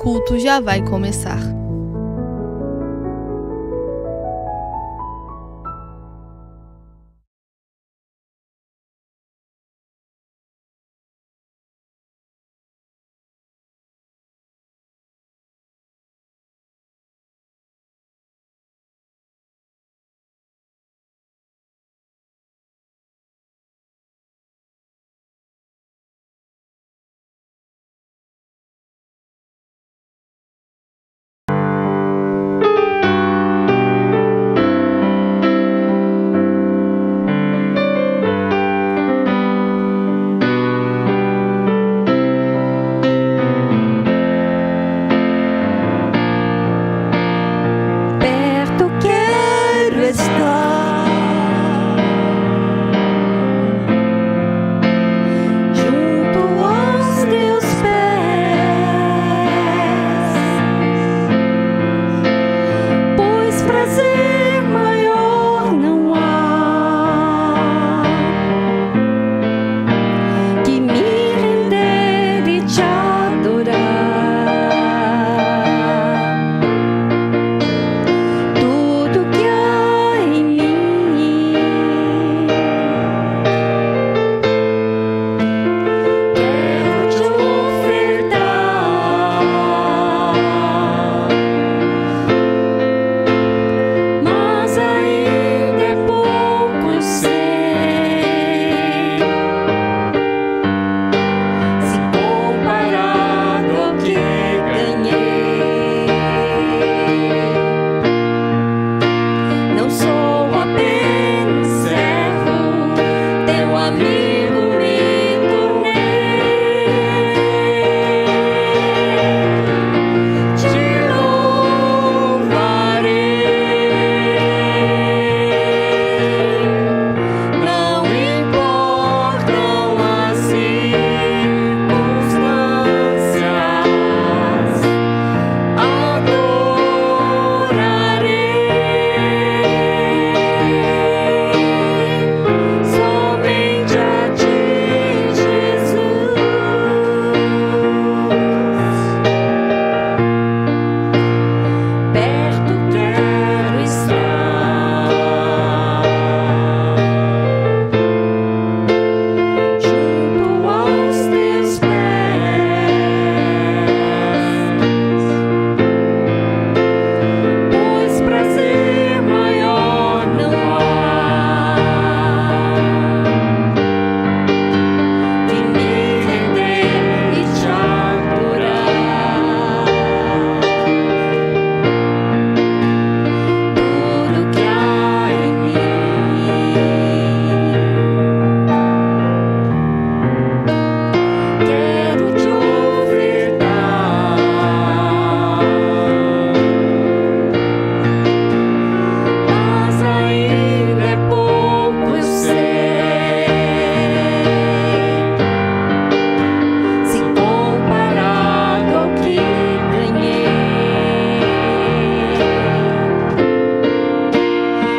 culto já vai começar.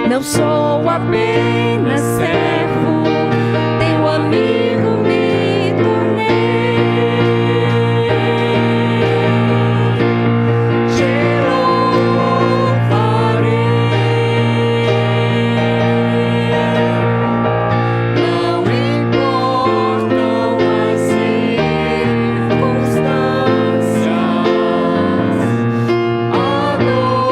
Não sou apenas servo, teu amigo me tornei. Te louvarei. Não importam as circunstâncias, adorarei.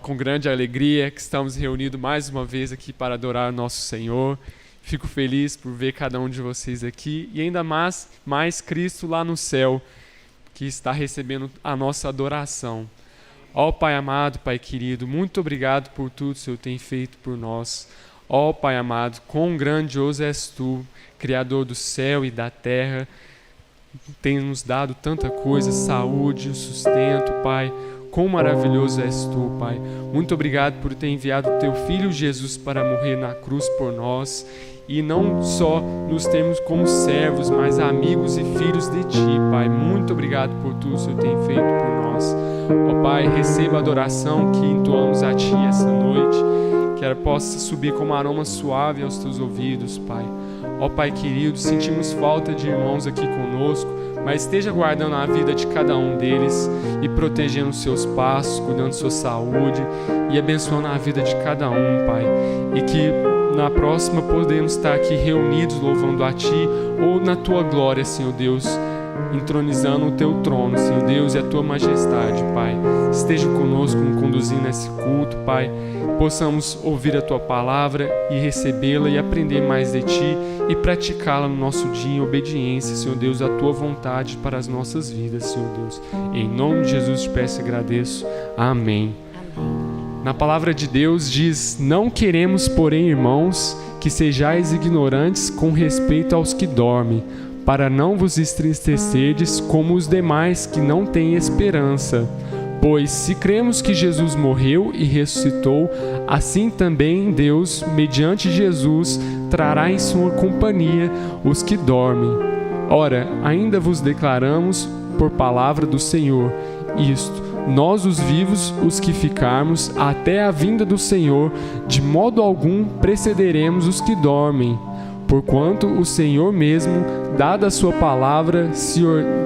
com grande alegria que estamos reunidos mais uma vez aqui para adorar o nosso Senhor. Fico feliz por ver cada um de vocês aqui e ainda mais Cristo lá no céu, que está recebendo a nossa adoração. Ó Pai amado, Pai querido, muito obrigado por tudo que o Senhor tem feito por nós. Ó Pai amado, quão grandioso és Tu, Criador do céu e da terra. Tem nos dado tanta coisa, saúde, sustento, Pai. Quão maravilhoso és Tu, Pai. Muito obrigado por ter enviado o Teu Filho Jesus para morrer na cruz por nós. E não só nos termos como servos, mas amigos e filhos de Ti, Pai. Muito obrigado por tudo que o Senhor tem feito por nós. Ó Pai, receba a adoração que entoamos a Ti essa noite. Que ela possa subir como aroma suave aos Teus ouvidos, Pai. Ó Pai querido, sentimos falta de irmãos aqui conosco, mas esteja guardando a vida de cada um deles e protegendo os seus passos, cuidando de sua saúde e abençoando a vida de cada um, Pai. E que na próxima podemos estar aqui reunidos louvando a Ti ou na Tua glória, Senhor Deus, entronizando o Teu trono, Senhor Deus, e a Tua majestade, Pai. Esteja conosco, nos conduzindo nesse culto, Pai. Possamos ouvir a Tua palavra e recebê-la e aprender mais de Ti e praticá-la no nosso dia em obediência, Senhor Deus, à Tua vontade para as nossas vidas, Senhor Deus. Em nome de Jesus te peço e agradeço. Amém. Na palavra de Deus diz: não queremos, porém, irmãos, que sejais ignorantes com respeito aos que dormem, para não vos entristecerdes como os demais que não têm esperança. Pois se cremos que Jesus morreu e ressuscitou, assim também Deus, mediante Jesus, trará em sua companhia os que dormem. Ora, ainda vos declaramos por palavra do Senhor isto: nós os vivos, os que ficarmos até a vinda do Senhor, de modo algum precederemos os que dormem. Porquanto o Senhor mesmo, dada a sua palavra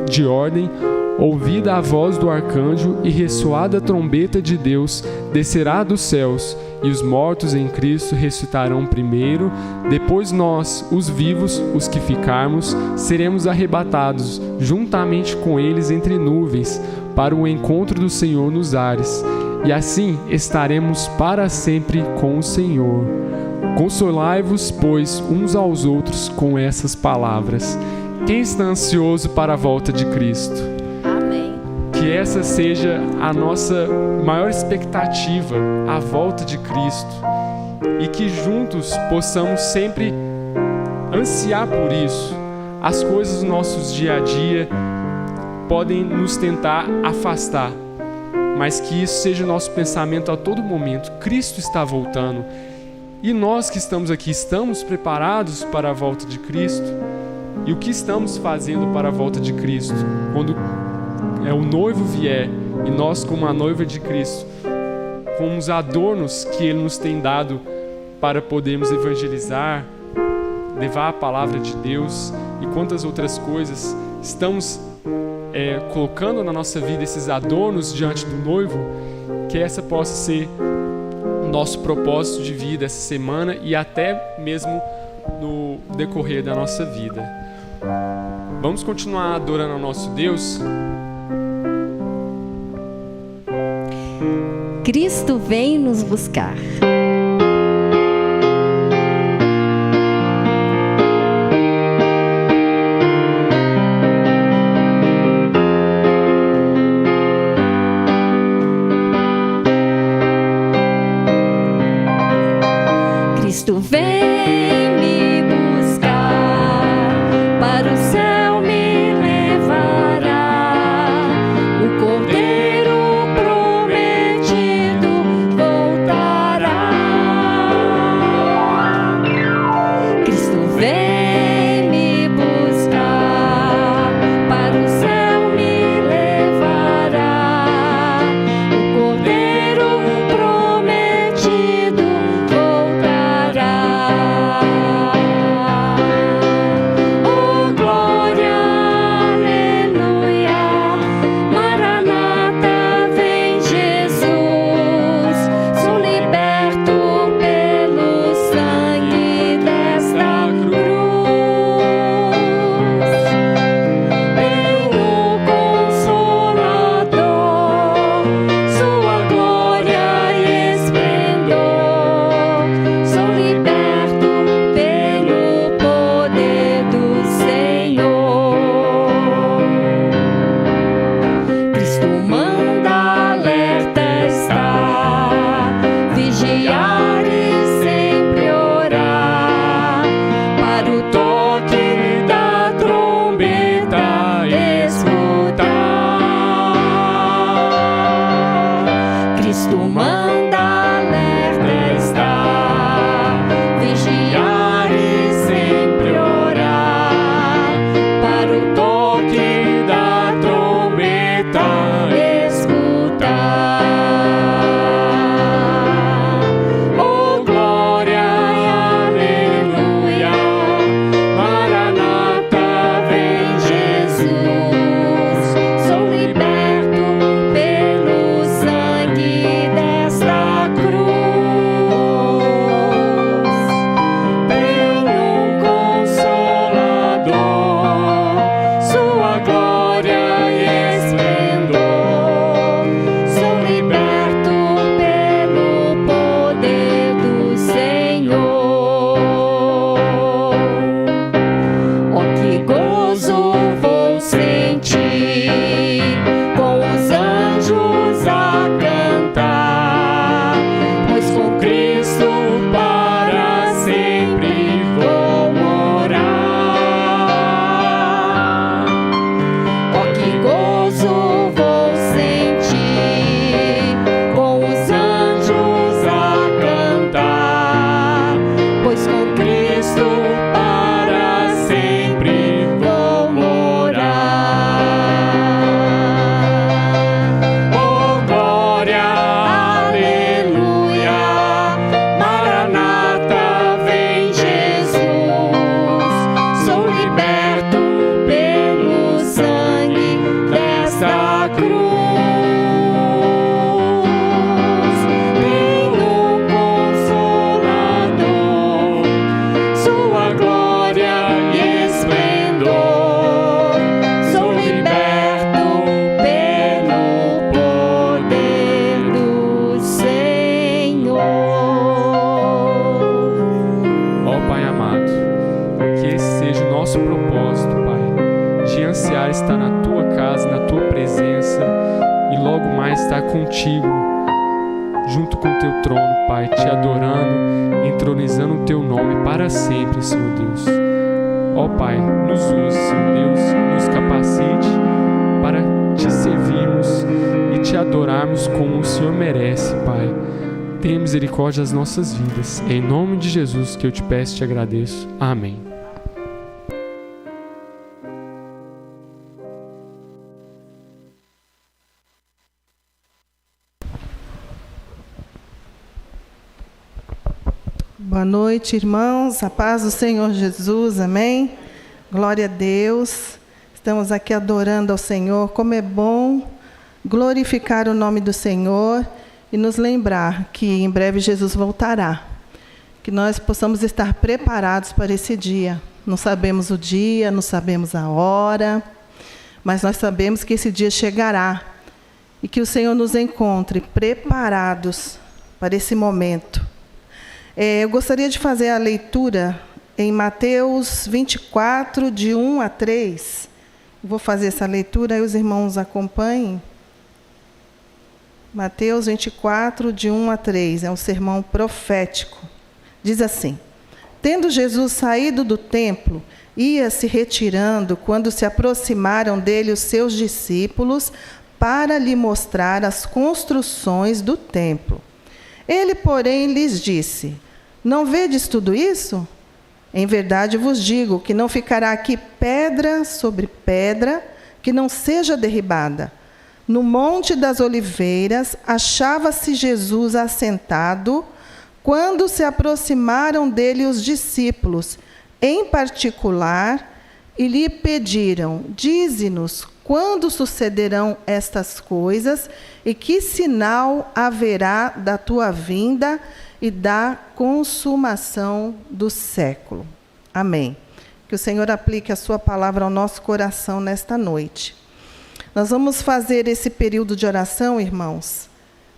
de ordem, ouvida a voz do arcanjo e ressoada a trombeta de Deus, descerá dos céus, e os mortos em Cristo ressuscitarão primeiro. Depois nós, os vivos, os que ficarmos, seremos arrebatados juntamente com eles entre nuvens, para o encontro do Senhor nos ares, e assim estaremos para sempre com o Senhor. Consolai-vos, pois, uns aos outros com essas palavras. Quem está ansioso para a volta de Cristo? Que essa seja a nossa maior expectativa, a volta de Cristo, e que juntos possamos sempre ansiar por isso. As coisas dos nossos dia a dia podem nos tentar afastar, mas que isso seja o nosso pensamento a todo momento. Cristo está voltando, e nós que estamos aqui, estamos preparados para a volta de Cristo? E o que estamos fazendo para a volta de Cristo? Quando o noivo vier e nós, como a noiva de Cristo, com os adornos que Ele nos tem dado para podermos evangelizar, levar a palavra de Deus e quantas outras coisas, estamos colocando na nossa vida esses adornos diante do noivo. Que essa possa ser o nosso propósito de vida essa semana e até mesmo no decorrer da nossa vida. Vamos continuar adorando ao nosso Deus. Cristo vem nos buscar. Cristo vem me buscar, para o céu me levará. O Cordeiro prometido voltará. nosso propósito, Pai, de ansiar estar na Tua casa, na Tua presença e logo mais estar contigo, junto com o Teu trono, Pai, te adorando, entronizando o Teu nome para sempre, Senhor Deus. Ó Pai, nos use, Senhor Deus, nos capacite para Te servirmos e Te adorarmos como o Senhor merece, Pai. Tenha misericórdia das nossas vidas. É em nome de Jesus que eu Te peço e Te agradeço. Amém. Boa noite, irmãos. A paz do Senhor Jesus, amém? Glória a Deus. Estamos aqui adorando ao Senhor. Como é bom glorificar o nome do Senhor e nos lembrar que em breve Jesus voltará. Que nós possamos estar preparados para esse dia. Não sabemos o dia, não sabemos a hora, mas nós sabemos que esse dia chegará e que o Senhor nos encontre preparados para esse momento. Eu gostaria de fazer a leitura em Mateus 24, de 1 a 3. Vou fazer essa leitura, aí os irmãos acompanhem. Mateus 24, de 1 a 3, é um sermão profético. Diz assim: Tendo Jesus saído do templo, ia se retirando quando se aproximaram dele os seus discípulos para lhe mostrar as construções do templo. Ele, porém, lhes disse: Não vedes tudo isso? Em verdade vos digo que não ficará aqui pedra sobre pedra que não seja derribada. No Monte das Oliveiras achava-se Jesus assentado quando se aproximaram dele os discípulos, em particular, e lhe pediram: Dize-nos quando sucederão estas coisas e que sinal haverá da tua vinda e da consumação do século. Amém. Que o Senhor aplique a sua palavra ao nosso coração nesta noite. Nós vamos fazer esse período de oração, irmãos.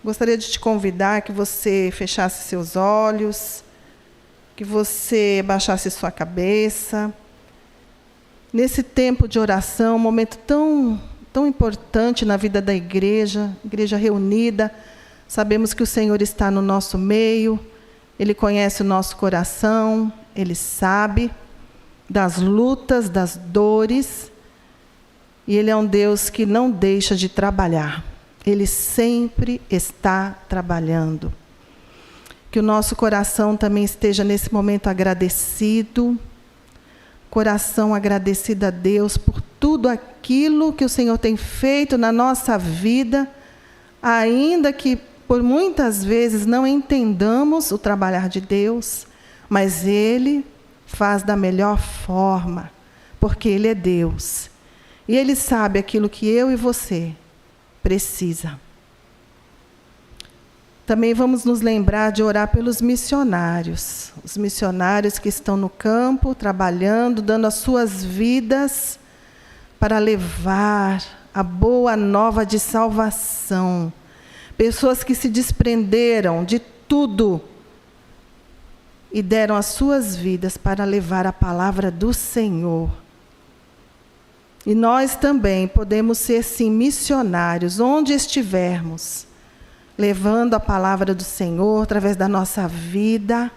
Gostaria de te convidar que você fechasse seus olhos, que você baixasse sua cabeça. Nesse tempo de oração, um momento tão importante na vida da igreja reunida, sabemos que o Senhor está no nosso meio, Ele conhece o nosso coração, Ele sabe das lutas, das dores, e Ele é um Deus que não deixa de trabalhar. Ele sempre está trabalhando. Que o nosso coração também esteja nesse momento agradecido, coração agradecido a Deus por tudo aquilo que o Senhor tem feito na nossa vida, ainda que por muitas vezes não entendamos o trabalhar de Deus, mas Ele faz da melhor forma, porque Ele é Deus. E Ele sabe aquilo que eu e você precisa. Também vamos nos lembrar de orar pelos missionários. Os missionários que estão no campo, trabalhando, dando as suas vidas para levar a boa nova de salvação. Pessoas que se desprenderam de tudo e deram as suas vidas para levar a palavra do Senhor. E nós também podemos ser, sim, missionários, onde estivermos, levando a palavra do Senhor através da nossa vida.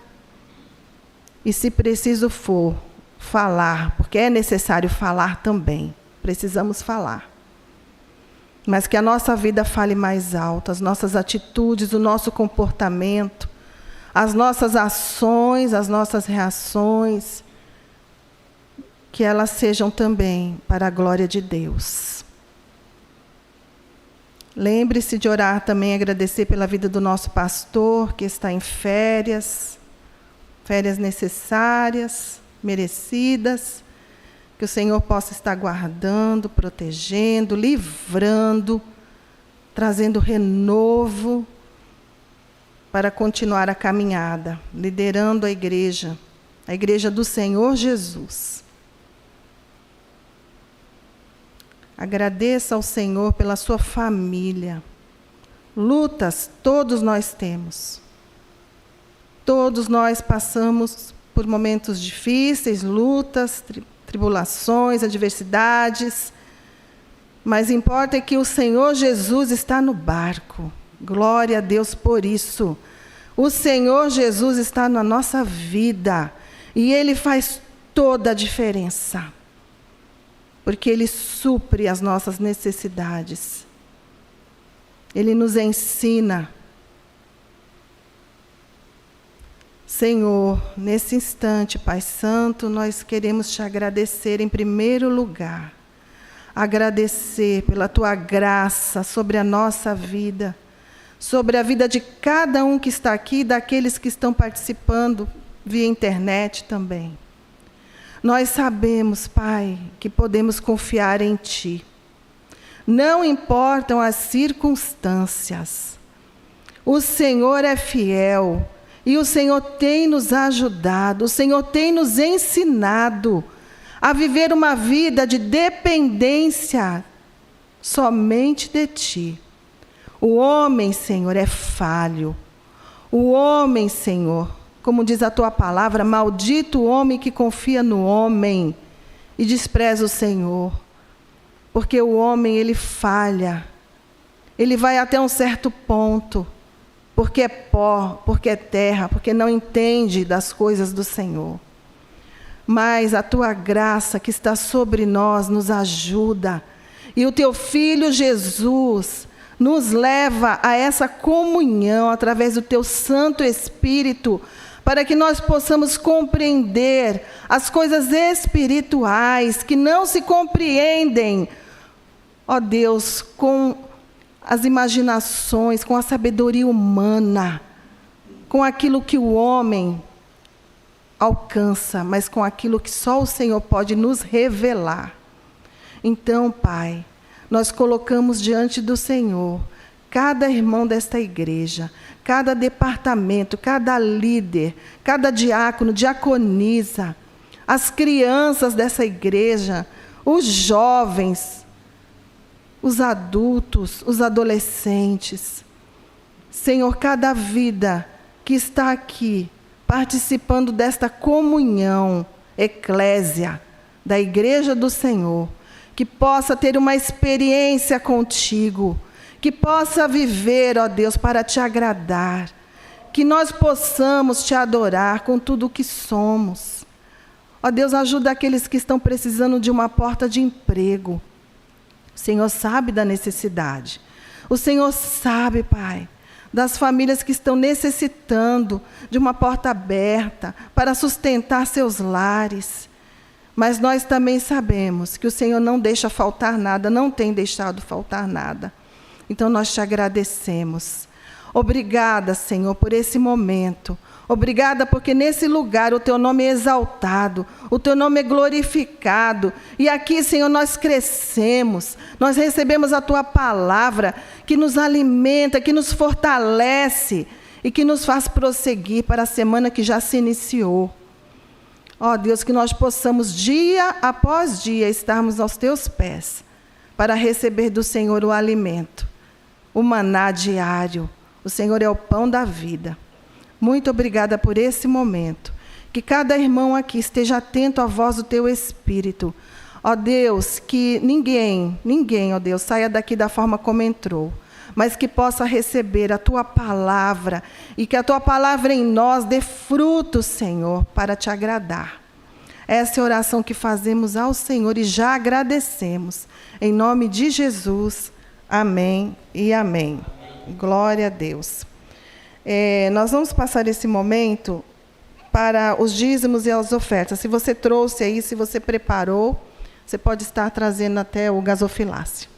E se preciso for, falar, porque é necessário falar também. Precisamos falar. Mas que a nossa vida fale mais alto, as nossas atitudes, o nosso comportamento, as nossas ações, as nossas reações, que elas sejam também para a glória de Deus. Lembre-se de orar também, agradecer pela vida do nosso pastor, que está em férias necessárias, merecidas, que o Senhor possa estar guardando, protegendo, livrando, trazendo renovo para continuar a caminhada, liderando a igreja do Senhor Jesus. Agradeça ao Senhor pela sua família. Lutas todos nós temos. Todos nós passamos por momentos difíceis, lutas, tribulações, adversidades, mas importa é que o Senhor Jesus está no barco. Glória a Deus por isso. O Senhor Jesus está na nossa vida e Ele faz toda a diferença, porque Ele supre as nossas necessidades. Ele nos ensina. Senhor, nesse instante, Pai Santo, nós queremos te agradecer em primeiro lugar. Agradecer pela tua graça sobre a nossa vida, sobre a vida de cada um que está aqui, daqueles que estão participando via internet também. Nós sabemos, Pai, que podemos confiar em Ti. Não importam as circunstâncias. O Senhor é fiel e o Senhor tem nos ajudado, o Senhor tem nos ensinado a viver uma vida de dependência somente de Ti. O homem, Senhor, é falho. O homem, Senhor, como diz a Tua palavra, maldito o homem que confia no homem e despreza o Senhor. Porque o homem, ele falha. Ele vai até um certo ponto, porque é pó, porque é terra, porque não entende das coisas do Senhor. Mas a Tua graça que está sobre nós nos ajuda. E o Teu Filho Jesus nos leva a essa comunhão através do Teu Santo Espírito, para que nós possamos compreender as coisas espirituais que não se compreendem, ó Deus, com as imaginações, com a sabedoria humana, com aquilo que o homem alcança, mas com aquilo que só o Senhor pode nos revelar. Então, Pai, nós colocamos diante do Senhor cada irmão desta igreja, cada departamento, cada líder, cada diácono, diaconisa, as crianças dessa igreja, os jovens, os adultos, os adolescentes. Senhor, cada vida que está aqui, participando desta comunhão, eclésia, da igreja do Senhor, que possa ter uma experiência contigo, que possa viver, ó Deus, para te agradar, que nós possamos te adorar com tudo o que somos. Ó Deus, ajuda aqueles que estão precisando de uma porta de emprego. O Senhor sabe da necessidade. O Senhor sabe, Pai, das famílias que estão necessitando de uma porta aberta para sustentar seus lares. Mas nós também sabemos que o Senhor não deixa faltar nada, não tem deixado faltar nada. Então nós te agradecemos. Obrigada, Senhor, por esse momento. Obrigada porque nesse lugar o Teu nome é exaltado, o Teu nome é glorificado. E aqui, Senhor, nós crescemos, nós recebemos a Tua palavra que nos alimenta, que nos fortalece e que nos faz prosseguir para a semana que já se iniciou. Ó Deus, que nós possamos dia após dia estarmos aos Teus pés para receber do Senhor o alimento, o maná diário. O Senhor é o pão da vida. Muito obrigada por esse momento. Que cada irmão aqui esteja atento à voz do Teu Espírito. Ó Deus, que ninguém, ó Deus, saia daqui da forma como entrou, mas que possa receber a Tua palavra e que a Tua palavra em nós dê fruto, Senhor, para Te agradar. Essa é a oração que fazemos ao Senhor e já agradecemos. Em nome de Jesus, amém e amém. Glória a Deus. Nós vamos passar esse momento para os dízimos e as ofertas. Se você trouxe aí, se você preparou, você pode estar trazendo até o gasofilácio.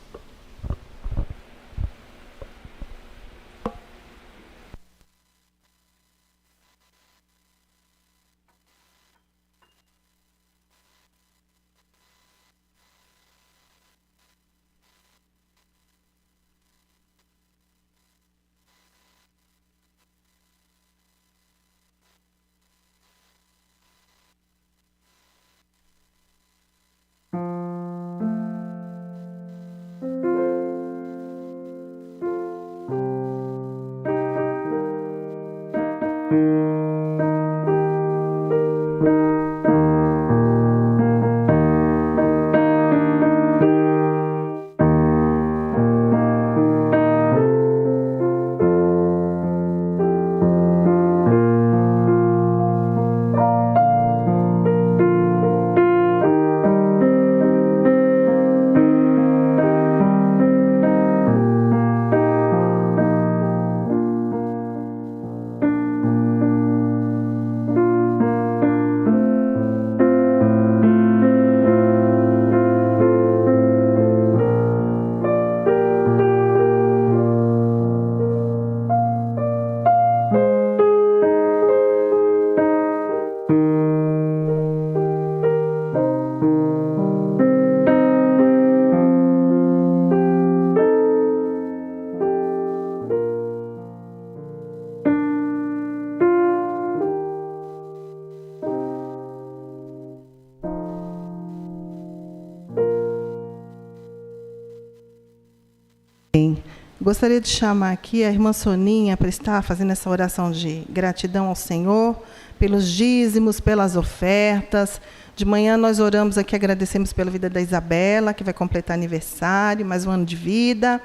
Gostaria de chamar aqui a irmã Soninha para estar fazendo essa oração de gratidão ao Senhor, pelos dízimos, pelas ofertas. De manhã nós oramos aqui, agradecemos pela vida da Isabela, que vai completar aniversário, mais um ano de vida.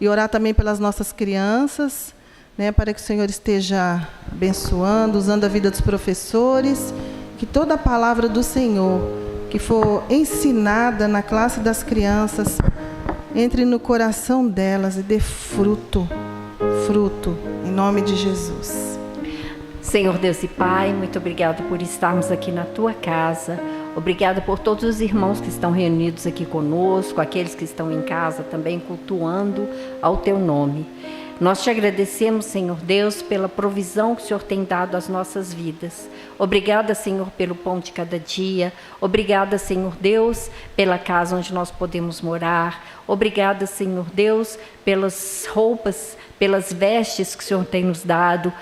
E orar também pelas nossas crianças, né, para que o Senhor esteja abençoando, usando a vida dos professores, que toda a palavra do Senhor que for ensinada na classe das crianças entre no coração delas e dê fruto, em nome de Jesus. Senhor Deus e Pai, muito obrigado por estarmos aqui na Tua casa. Obrigada por todos os irmãos que estão reunidos aqui conosco, aqueles que estão em casa também cultuando ao Teu nome. Nós te agradecemos, Senhor Deus, pela provisão que o Senhor tem dado às nossas vidas. Obrigada, Senhor, pelo pão de cada dia. Obrigada, Senhor Deus, pela casa onde nós podemos morar. Obrigada, Senhor Deus, pelas roupas, pelas vestes que o Senhor tem nos dado,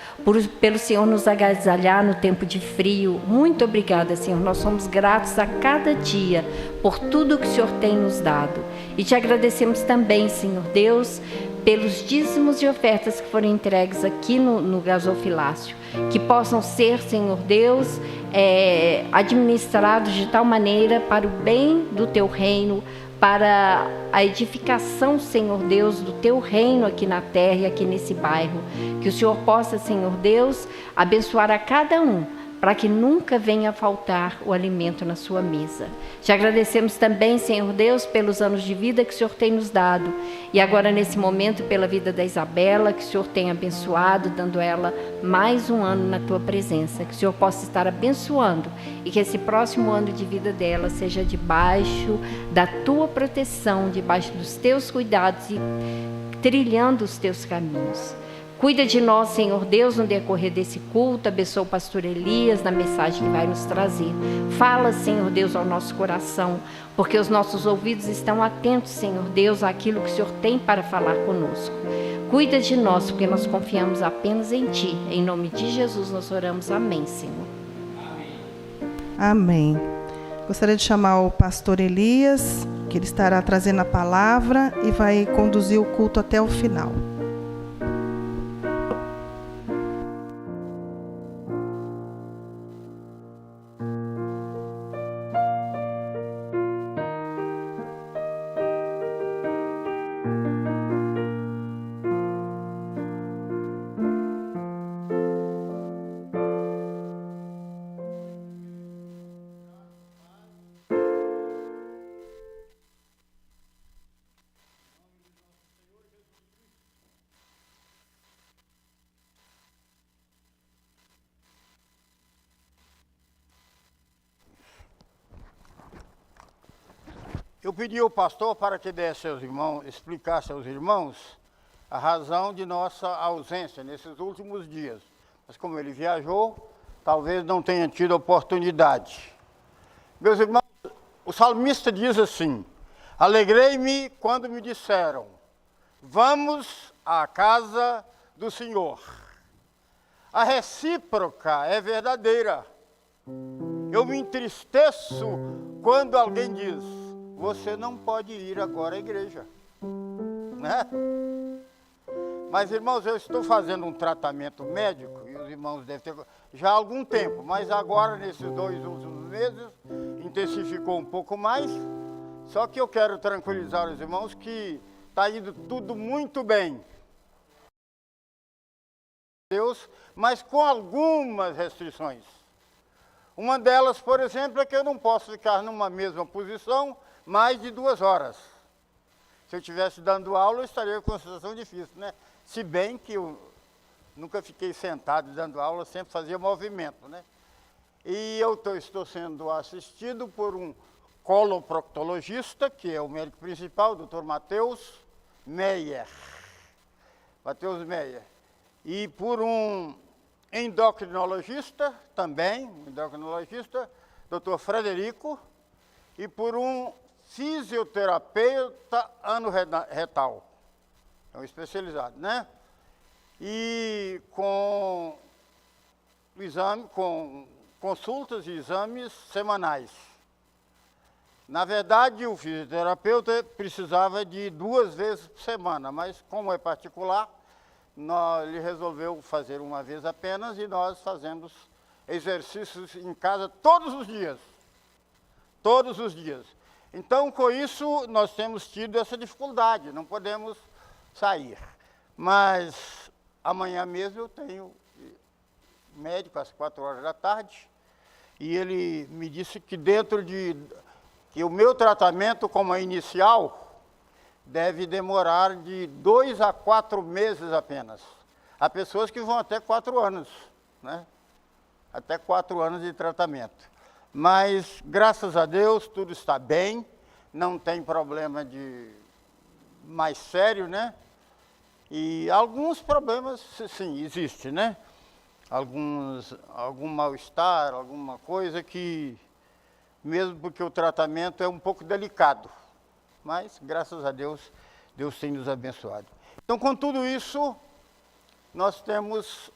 pelo Senhor nos agasalhar no tempo de frio. Muito obrigada, Senhor. Nós somos gratos a cada dia por tudo que o Senhor tem nos dado. E te agradecemos também, Senhor Deus, pelos dízimos e ofertas que foram entregues aqui no gasofilácio, que possam ser, Senhor Deus, administrados de tal maneira para o bem do Teu reino, para a edificação, Senhor Deus, do Teu reino aqui na terra e aqui nesse bairro. Que o Senhor possa, Senhor Deus, abençoar a cada um, para que nunca venha a faltar o alimento na sua mesa. Te agradecemos também, Senhor Deus, pelos anos de vida que o Senhor tem nos dado. E agora, nesse momento, pela vida da Isabela, que o Senhor tem abençoado, dando a ela mais um ano na Tua presença. Que o Senhor possa estar abençoando e que esse próximo ano de vida dela seja debaixo da Tua proteção, debaixo dos Teus cuidados e trilhando os Teus caminhos. Cuida de nós, Senhor Deus, no decorrer desse culto. Abençoa o pastor Elias na mensagem que vai nos trazer. Fala, Senhor Deus, ao nosso coração, porque os nossos ouvidos estão atentos, Senhor Deus, àquilo que o Senhor tem para falar conosco. Cuida de nós, porque nós confiamos apenas em Ti. Em nome de Jesus nós oramos. Amém, Senhor. Amém. Gostaria de chamar o pastor Elias, que ele estará trazendo a palavra e vai conduzir o culto até o final. Eu pedi ao pastor para que desse aos irmãos, explicasse aos irmãos a razão de nossa ausência nesses últimos dias. Mas como ele viajou, talvez não tenha tido oportunidade. Meus irmãos, o salmista diz assim: alegrei-me quando me disseram, vamos à casa do Senhor. A recíproca é verdadeira. Eu me entristeço quando alguém diz, você não pode ir agora à igreja, né? Mas, irmãos, eu estou fazendo um tratamento médico, e os irmãos devem ter já há algum tempo, mas agora, nesses 2 últimos meses, intensificou um pouco mais. Só que eu quero tranquilizar os irmãos que está indo tudo muito bem. Deus, mas com algumas restrições. Uma delas, por exemplo, é que eu não posso ficar numa mesma posição mais de 2 horas. Se eu estivesse dando aula, eu estaria com uma situação difícil, né? Se bem que eu nunca fiquei sentado dando aula, sempre fazia movimento, né? E eu estou sendo assistido por um coloproctologista, que é o médico principal, o Dr. Matheus Meyer. Matheus Meyer. E por um endocrinologista, também, Dr. Frederico, e por um fisioterapeuta anorretal, é um especializado, né? E com consultas e exames semanais. Na verdade, o fisioterapeuta precisava de 2 vezes por semana, mas como é particular, ele resolveu fazer uma vez apenas e nós fazemos exercícios em casa todos os dias. Todos os dias. Então, com isso, nós temos tido essa dificuldade, não podemos sair. Mas amanhã mesmo eu tenho médico às 4 horas da tarde e ele me disse que que o meu tratamento como inicial deve demorar de 2 a 4 meses apenas. Há pessoas que vão até 4 anos, né? Até 4 anos de tratamento. Mas, graças a Deus, tudo está bem, não tem problema mais sério, né? E alguns problemas, sim, existem, né? Algum mal-estar, alguma coisa que, mesmo porque o tratamento é um pouco delicado, mas, graças a Deus, Deus tem nos abençoado. Então, com tudo isso, nós temos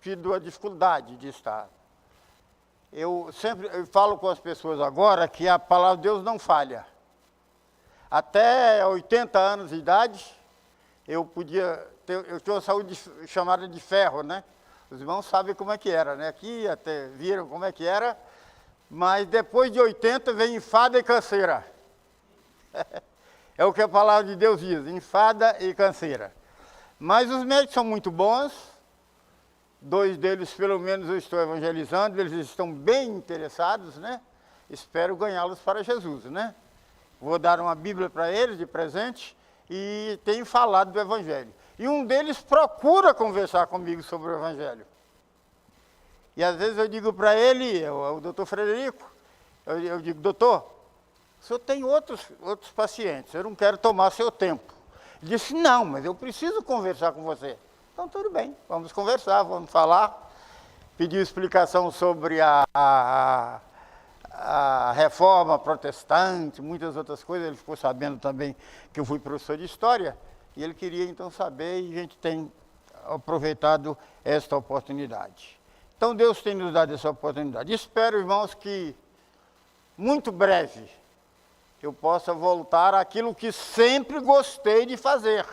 tido a dificuldade de estar. Eu falo com as pessoas agora que a palavra de Deus não falha. Até 80 anos de idade, eu tinha uma saúde chamada de ferro, né? Os irmãos sabem como é que era, né? Aqui até viram como é que era, mas depois de 80 vem enfada e canseira. É o que a palavra de Deus diz, enfada e canseira. Mas os médicos são muito bons, 2 deles pelo menos eu estou evangelizando, eles estão bem interessados, né? Espero ganhá-los para Jesus, né? Vou dar uma Bíblia para eles de presente e tenho falado do Evangelho. E um deles procura conversar comigo sobre o Evangelho. E às vezes eu digo para ele, o doutor Frederico, eu digo, doutor, o senhor tem outros pacientes, eu não quero tomar seu tempo. Ele disse, não, mas eu preciso conversar com você. Então tudo bem, vamos conversar, vamos falar. Pediu explicação sobre a reforma protestante, muitas outras coisas. Ele ficou sabendo também que eu fui professor de história e ele queria então saber e a gente tem aproveitado esta oportunidade. Então Deus tem nos dado essa oportunidade. Espero, irmãos, que muito breve eu possa voltar àquilo que sempre gostei de fazer.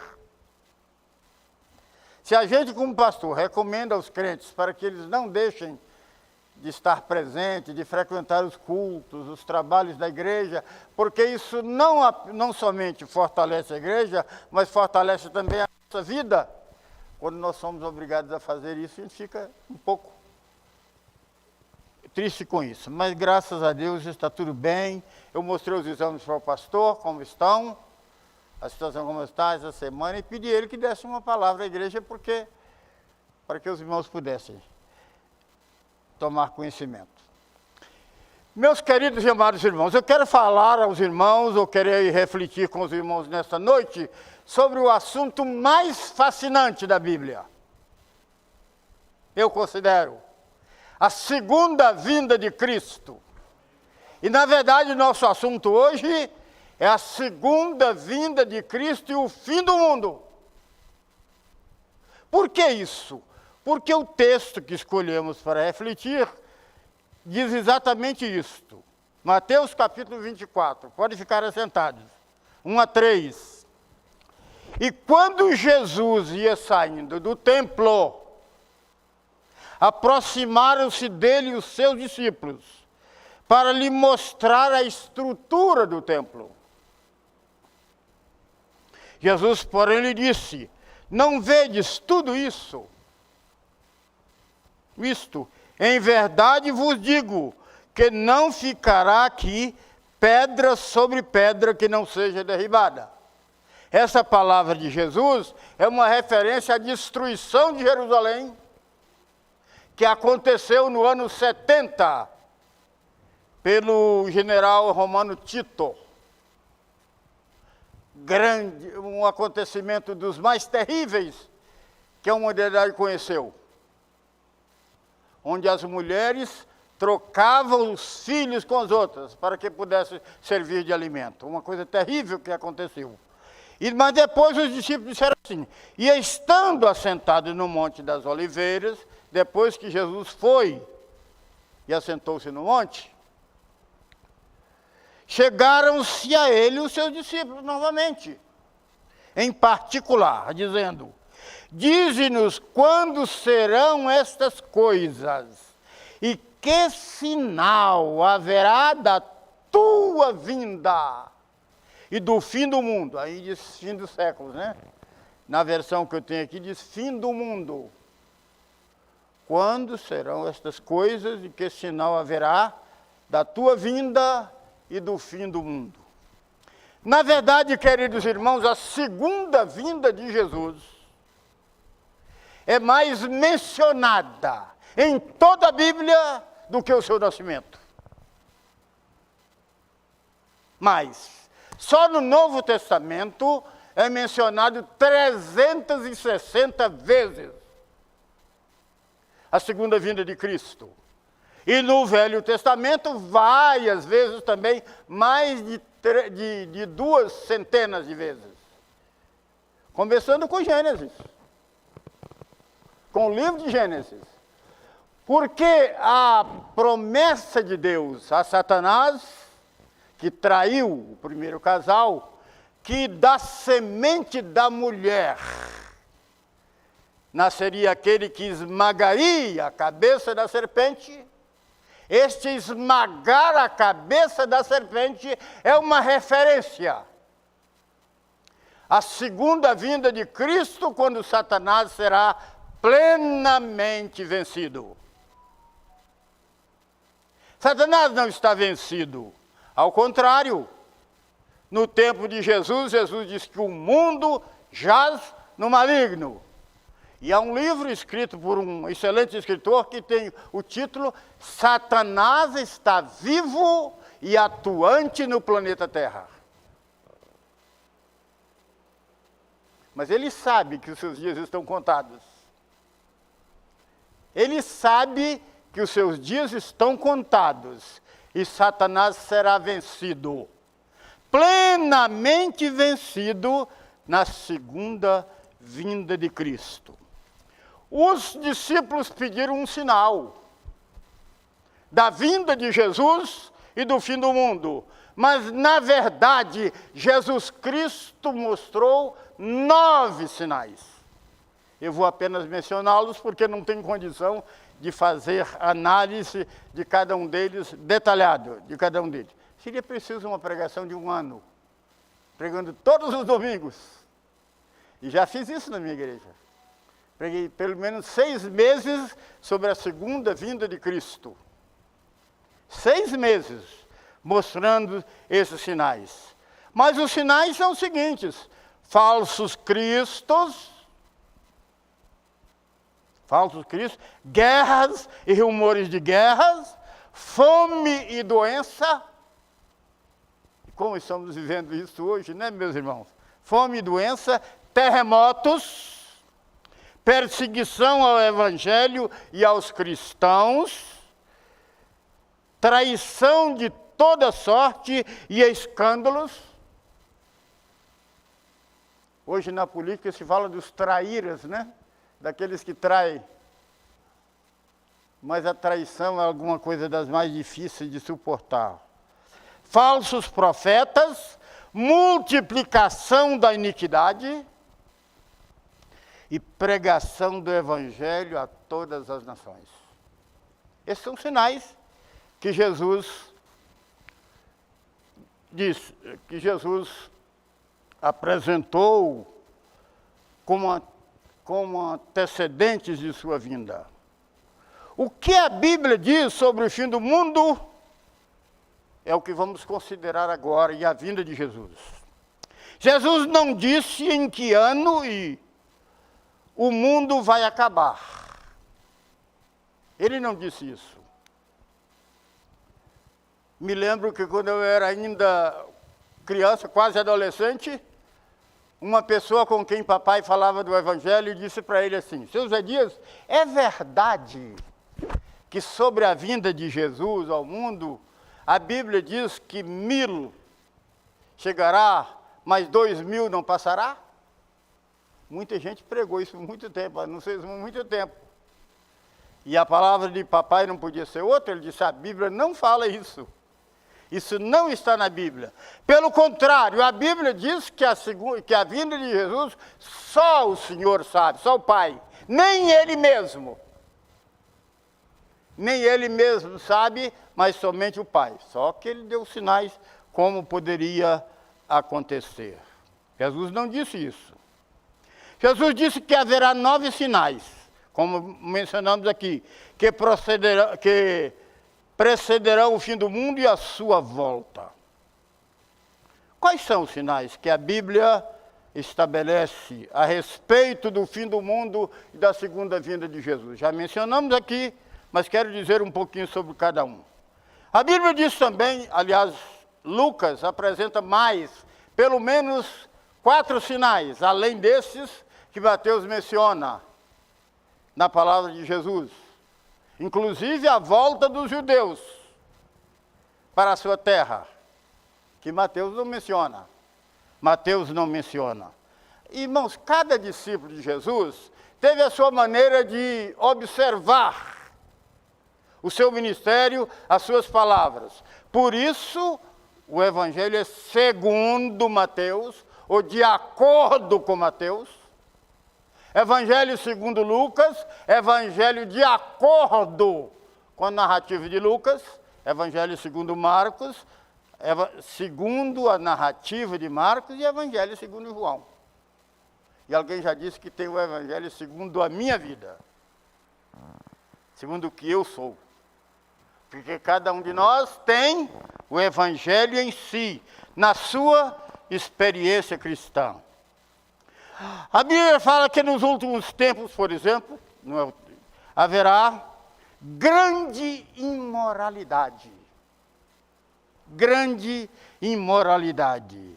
Se a gente, como pastor, recomenda aos crentes para que eles não deixem de estar presente, de frequentar os cultos, os trabalhos da igreja, porque isso não somente fortalece a igreja, mas fortalece também a nossa vida. Quando nós somos obrigados a fazer isso, a gente fica um pouco triste com isso. Mas graças a Deus está tudo bem. Eu mostrei os exames para o pastor, como estão, a situação como está essa semana, e pedi a ele que desse uma palavra à igreja, para que os irmãos pudessem tomar conhecimento. Meus queridos e amados irmãos, eu quero falar aos irmãos, ou querer refletir com os irmãos nesta noite, sobre o assunto mais fascinante da Bíblia. Eu considero a segunda vinda de Cristo. E na verdade nosso assunto hoje é a segunda vinda de Cristo e o fim do mundo. Por que isso? Porque o texto que escolhemos para refletir diz exatamente isto. Mateus capítulo 24, pode ficar assentados, 1 a 3. E quando Jesus ia saindo do templo, aproximaram-se dele os seus discípulos, para lhe mostrar a estrutura do templo. Jesus, porém, lhe disse, não vedes tudo isso? Isto, em verdade vos digo, que não ficará aqui pedra sobre pedra que não seja derribada. Essa palavra de Jesus é uma referência à destruição de Jerusalém, que aconteceu no ano 70, pelo general romano Tito. Um acontecimento dos mais terríveis que a humanidade conheceu, onde as mulheres trocavam os filhos com as outras para que pudessem servir de alimento. Uma coisa terrível que aconteceu. Mas depois os discípulos disseram assim, e estando assentados no Monte das Oliveiras, depois que Jesus foi e assentou-se no monte, chegaram-se a ele os seus discípulos novamente, em particular, dizendo: dize-nos quando serão estas coisas, e que sinal haverá da tua vinda e do fim do mundo. Aí diz fim dos séculos, né? Na versão que eu tenho aqui diz fim do mundo. Quando serão estas coisas e que sinal haverá da tua vinda e do fim do mundo? Na verdade, queridos irmãos, a segunda vinda de Jesus é mais mencionada em toda a Bíblia do que o seu nascimento. Mas só no Novo Testamento é mencionado 360 vezes a segunda vinda de Cristo. E no Velho Testamento, várias vezes também, mais de 200 de vezes. Começando com Gênesis. Com o livro de Gênesis. Porque a promessa de Deus a Satanás, que traiu o primeiro casal, que da semente da mulher nasceria aquele que esmagaria a cabeça da serpente. Este esmagar a cabeça da serpente é uma referência à segunda vinda de Cristo, quando Satanás será plenamente vencido. Satanás não está vencido. Ao contrário, no tempo de Jesus, Jesus disse que o mundo jaz no maligno. E há um livro escrito por um excelente escritor que tem o título Satanás está vivo e atuante no planeta Terra. Mas ele sabe que os seus dias estão contados. Ele sabe que os seus dias estão contados e Satanás será vencido, plenamente vencido na segunda vinda de Cristo. Os discípulos pediram um sinal da vinda de Jesus e do fim do mundo. Mas, na verdade, Jesus Cristo mostrou 9 sinais. Eu vou apenas mencioná-los porque não tenho condição de fazer análise de cada um deles, detalhado, de cada um deles. Seria preciso uma pregação de 1 ano, pregando todos os domingos. E já fiz isso na minha igreja. Preguei pelo menos 6 meses sobre a segunda vinda de Cristo. 6 meses mostrando esses sinais. Mas os sinais são os seguintes: falsos cristos, guerras e rumores de guerras, fome e doença. Como estamos vivendo isso hoje, né, meus irmãos? Fome e doença, terremotos, perseguição ao Evangelho e aos cristãos, traição de toda sorte e escândalos. Hoje na política se fala dos traíras, né? Daqueles que traem. Mas a traição é alguma coisa das mais difíceis de suportar. Falsos profetas, multiplicação da iniquidade e pregação do Evangelho a todas as nações. Esses são sinais que Jesus diz, que Jesus apresentou como antecedentes de sua vinda. O que a Bíblia diz sobre o fim do mundo é o que vamos considerar agora, e a vinda de Jesus. Jesus não disse em que ano o mundo vai acabar. Ele não disse isso. Me lembro que quando eu era ainda criança, quase adolescente, uma pessoa com quem papai falava do Evangelho disse para ele assim: seu Zé Dias, é verdade que sobre a vinda de Jesus ao mundo, a Bíblia diz que 1000 chegará, mas 2000 não passará? Muita gente pregou isso por muito tempo, anunciou por muito tempo. E a palavra de papai não podia ser outra, ele disse: a Bíblia não fala isso. Isso não está na Bíblia. Pelo contrário, a Bíblia diz que a vinda de Jesus só o Senhor sabe, só o Pai. Nem Ele mesmo. Nem Ele mesmo sabe, mas somente o Pai. Só que Ele deu sinais como poderia acontecer. Jesus não disse isso. Jesus disse que haverá 9 sinais, como mencionamos aqui, que precederão o fim do mundo e a sua volta. Quais são os sinais que a Bíblia estabelece a respeito do fim do mundo e da segunda vinda de Jesus? Já mencionamos aqui, mas quero dizer um pouquinho sobre cada um. A Bíblia diz também, aliás, Lucas apresenta mais, pelo menos 4 sinais, além desses que Mateus menciona na palavra de Jesus. Inclusive a volta dos judeus para a sua terra, que Mateus não menciona. Mateus não menciona. Irmãos, cada discípulo de Jesus teve a sua maneira de observar o seu ministério, as suas palavras. Por isso, o Evangelho é segundo Mateus, ou de acordo com Mateus. Evangelho segundo Lucas, Evangelho de acordo com a narrativa de Lucas, Evangelho segundo Marcos, segundo a narrativa de Marcos e Evangelho segundo João. E alguém já disse que tem o Evangelho segundo a minha vida, segundo o que eu sou. Porque cada um de nós tem o Evangelho em si, na sua experiência cristã. A Bíblia fala que nos últimos tempos, por exemplo, haverá grande imoralidade. Grande imoralidade.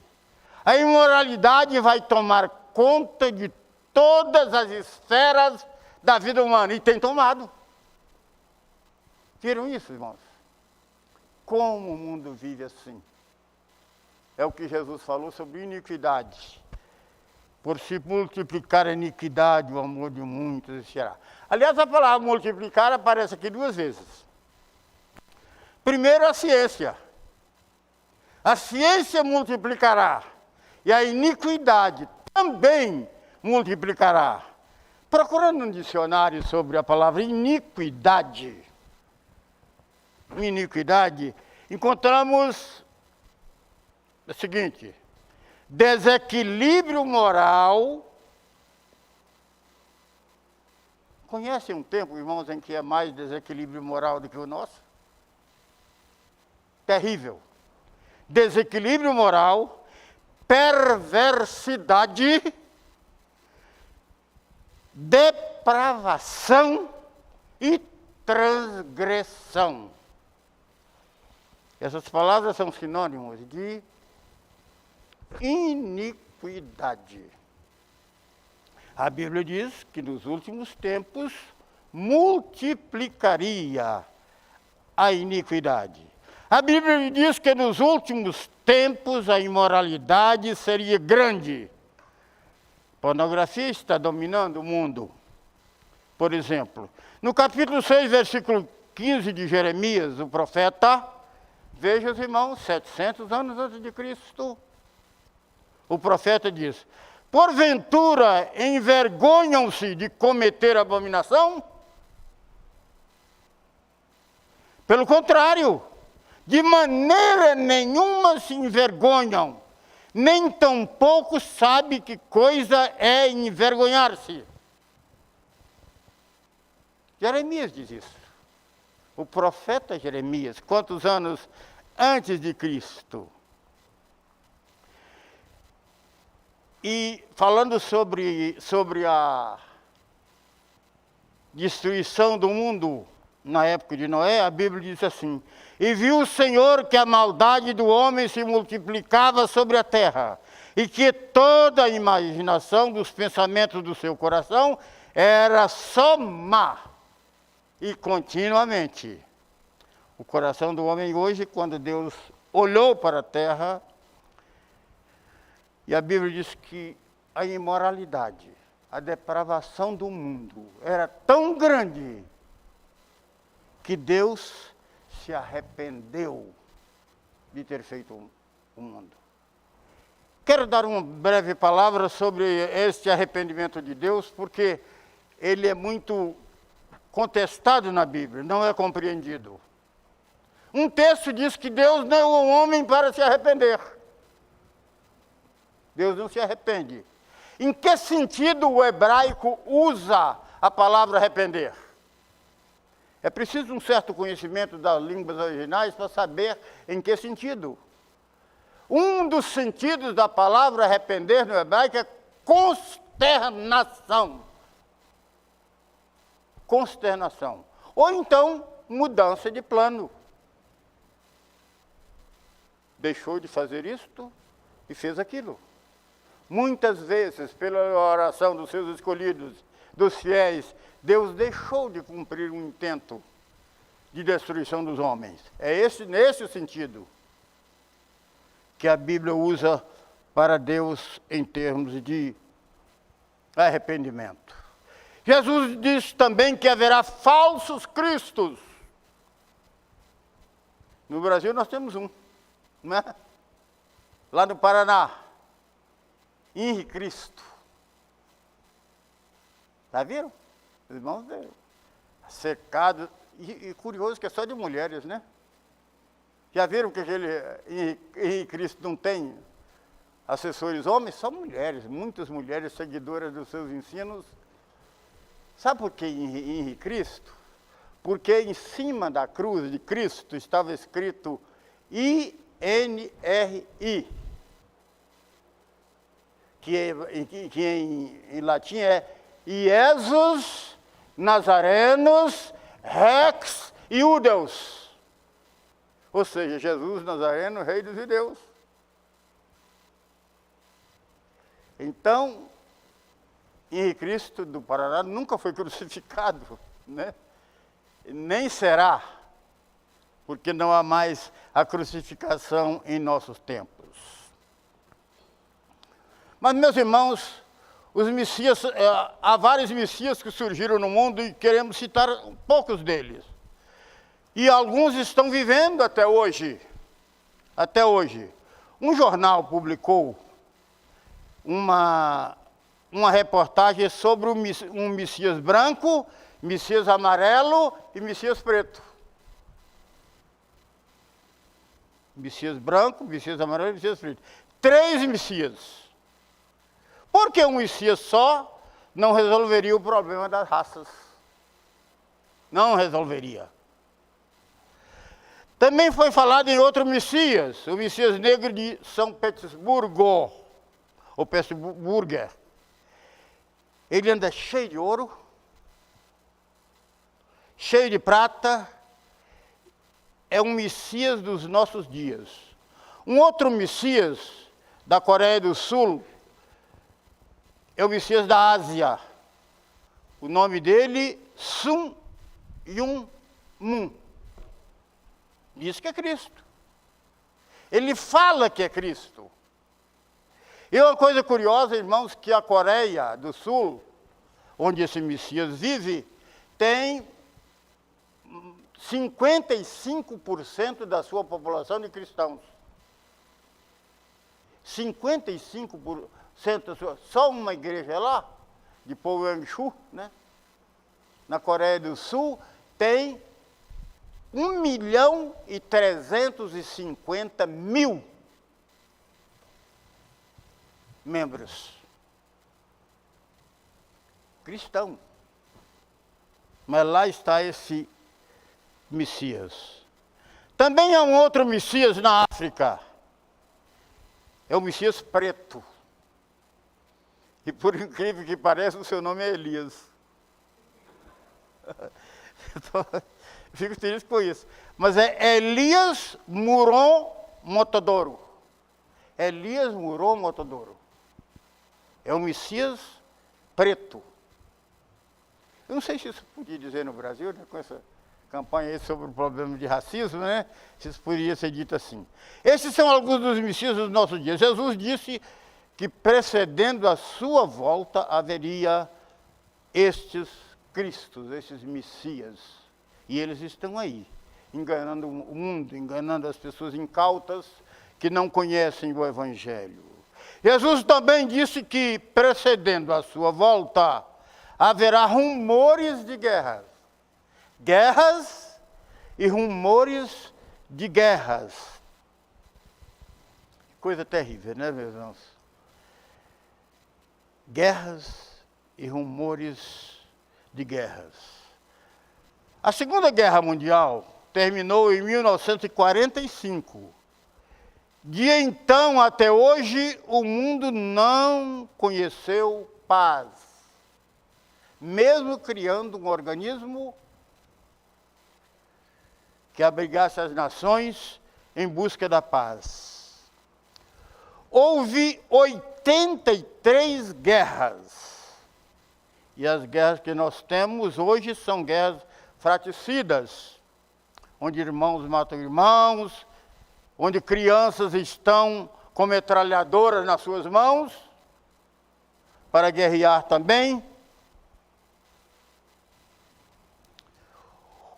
A imoralidade vai tomar conta de todas as esferas da vida humana, e tem tomado. Viram isso, irmãos? Como o mundo vive assim? É o que Jesus falou sobre iniquidade. Por se multiplicar a iniquidade, o amor de muitos será. Aliás, a palavra multiplicar aparece aqui 2 vezes. Primeiro, a ciência. A ciência multiplicará. E a iniquidade também multiplicará. Procurando um dicionário sobre a palavra iniquidade, encontramos o seguinte: desequilíbrio moral. Conhecem um tempo, irmãos, em que é mais desequilíbrio moral do que o nosso? Terrível. Desequilíbrio moral, perversidade, depravação e transgressão. Essas palavras são sinônimos de iniquidade. A Bíblia diz que nos últimos tempos multiplicaria a iniquidade. A Bíblia diz que nos últimos tempos a imoralidade seria grande. Pornografia está dominando o mundo. Por exemplo, no capítulo 6, versículo 15 de Jeremias, o profeta, veja os irmãos, 700 anos antes de Cristo, o profeta diz: porventura envergonham-se de cometer abominação? Pelo contrário, de maneira nenhuma se envergonham, nem tampouco sabe que coisa é envergonhar-se. Jeremias diz isso. O profeta Jeremias, quantos anos antes de Cristo? E falando sobre a destruição do mundo na época de Noé, a Bíblia diz assim: e viu o Senhor que a maldade do homem se multiplicava sobre a terra, e que toda a imaginação dos pensamentos do seu coração era só má, e continuamente. O coração do homem hoje, quando Deus olhou para a terra, e a Bíblia diz que a imoralidade, a depravação do mundo era tão grande que Deus se arrependeu de ter feito o mundo. Quero dar uma breve palavra sobre este arrependimento de Deus, porque ele é muito contestado na Bíblia, não é compreendido. Um texto diz que Deus não é um homem para se arrepender. Deus não se arrepende. Em que sentido o hebraico usa a palavra arrepender? É preciso um certo conhecimento das línguas originais para saber em que sentido. Um dos sentidos da palavra arrepender no hebraico é consternação. Consternação. Ou então, mudança de plano. Deixou de fazer isto e fez aquilo. Muitas vezes, pela oração dos seus escolhidos, dos fiéis, Deus deixou de cumprir um intento de destruição dos homens. É nesse o sentido que a Bíblia usa para Deus em termos de arrependimento. Jesus diz também que haverá falsos cristos. No Brasil nós temos um, não é? Lá no Paraná, Henri Cristo. Já viram? Os irmãos viram. Cercado, e curioso que é só de mulheres, né? Já viram que aquele Henri Cristo não tem assessores homens? São mulheres, muitas mulheres seguidoras dos seus ensinos. Sabe por que Henri Cristo? Porque em cima da cruz de Cristo estava escrito INRI, que em latim é Iesus Nazarenos Rex Iudeus. Ou seja, Jesus Nazareno, Rei dos Judeus. Então, Henri Cristo do Paraná nunca foi crucificado, né? Nem será, porque não há mais a crucificação em nossos tempos. Mas, meus irmãos, os messias, há vários messias que surgiram no mundo e queremos citar poucos deles. E alguns estão vivendo até hoje. Até hoje. Um jornal publicou uma reportagem sobre um Messias branco, Messias amarelo e Messias preto. Messias branco, Messias amarelo e Messias preto. 3 Messias. Por que um Messias só não resolveria o problema das raças? Não resolveria. Também foi falado em outro Messias, o Messias negro de São Petersburgo, ou Petersburger. Ele anda cheio de ouro, cheio de prata, é um Messias dos nossos dias. Um outro Messias da Coreia do Sul é o Messias da Ásia. O nome dele, Sun Yun Moon. Diz que é Cristo. Ele fala que é Cristo. E uma coisa curiosa, irmãos, que a Coreia do Sul, onde esse Messias vive, tem 55% da sua população de cristãos. 55% da sua... Só uma igreja lá, de Pyongyang, né? Na Coreia do Sul, tem 1.350.000 membros. Cristão. Mas lá está esse Messias. Também há um outro Messias na África. É o Messias preto. E por incrível que pareça, o seu nome é Elias. Fico triste com isso. Mas é Elias Muron Motodoro. Elias Muron Motodoro. É um Messias preto. Eu não sei se isso podia dizer no Brasil, né, com essa campanha aí sobre o problema de racismo, né? Se isso poderia ser dito assim. Esses são alguns dos Messias dos nossos dias. Jesus disse que precedendo a sua volta haveria estes Cristos, esses Messias. E eles estão aí. enganando o mundo, enganando as pessoas incautas que não conhecem o Evangelho. Jesus também disse que, precedendo a sua volta, haverá rumores de guerras. Guerras e rumores de guerras. Coisa terrível, né, meus irmãos? Guerras e rumores de guerras. A Segunda Guerra Mundial terminou em 1945. De então até hoje, o mundo não conheceu paz. Mesmo criando um organismo que abrigasse as nações em busca da paz. Houve 83 guerras. E as guerras que nós temos hoje são guerras fratricidas, onde irmãos matam irmãos, onde crianças estão com metralhadoras nas suas mãos, para guerrear também.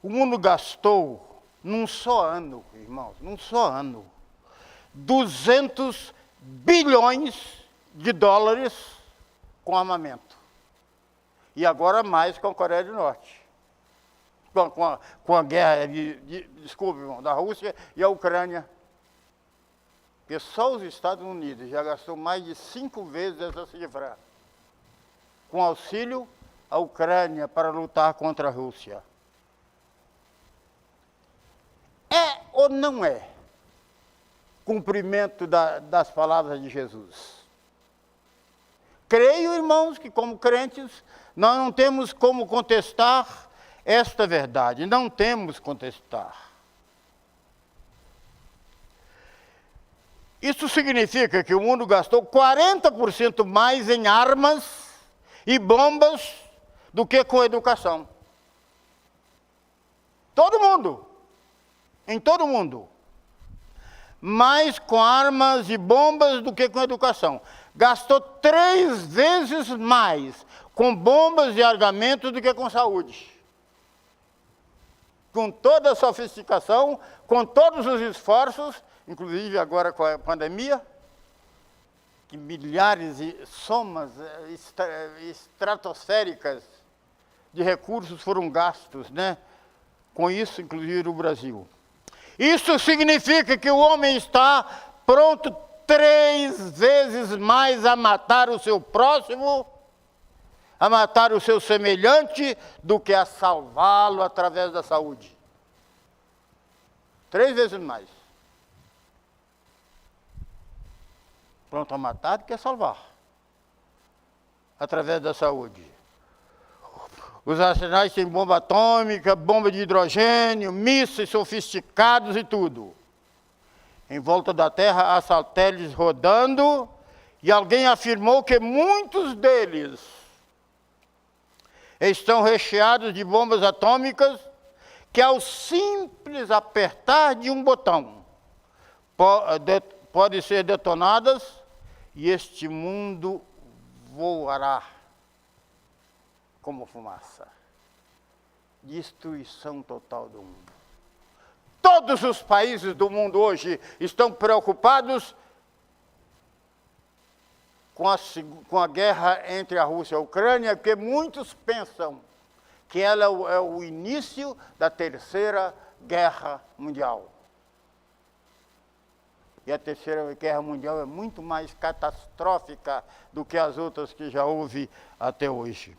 O mundo gastou, num só ano, irmãos, num só ano, 200 bilhões de dólares com armamento. E agora mais com a Coreia do Norte. Com a guerra, desculpe, irmão, da Rússia e a Ucrânia. Porque só os Estados Unidos já gastou mais de 5 vezes essa cifra, com auxílio à Ucrânia para lutar contra a Rússia. É ou não é cumprimento das palavras de Jesus? Creio, irmãos, que como crentes, nós não temos como contestar esta verdade. Não temos contestar. Isso significa que o mundo gastou 40% mais em armas e bombas do que com educação. Todo mundo. Em todo o mundo. Mais com armas e bombas do que com educação. Gastou 3 vezes mais com bombas e armamentos do que com saúde. Com toda a sofisticação, com todos os esforços, inclusive agora com a pandemia, que milhares de somas estratosféricas de recursos foram gastos, né? Com isso, inclusive no Brasil. Isso significa que o homem está pronto 3 vezes mais a matar o seu próximo, a matar o seu semelhante, do que a salvá-lo através da saúde. 3 vezes mais. Pronto a matar do que a salvar, através da saúde. Os arsenais têm bomba atômica, bomba de hidrogênio, mísseis sofisticados e tudo. Em volta da Terra há satélites rodando, e alguém afirmou que muitos deles estão recheados de bombas atômicas que, ao simples apertar de um botão, podem ser detonadas e este mundo voará como fumaça. Destruição total do mundo. Todos os países do mundo hoje estão preocupados com a guerra entre a Rússia e a Ucrânia, porque muitos pensam que ela é o início da Terceira Guerra Mundial. E a Terceira Guerra Mundial é muito mais catastrófica do que as outras que já houve até hoje.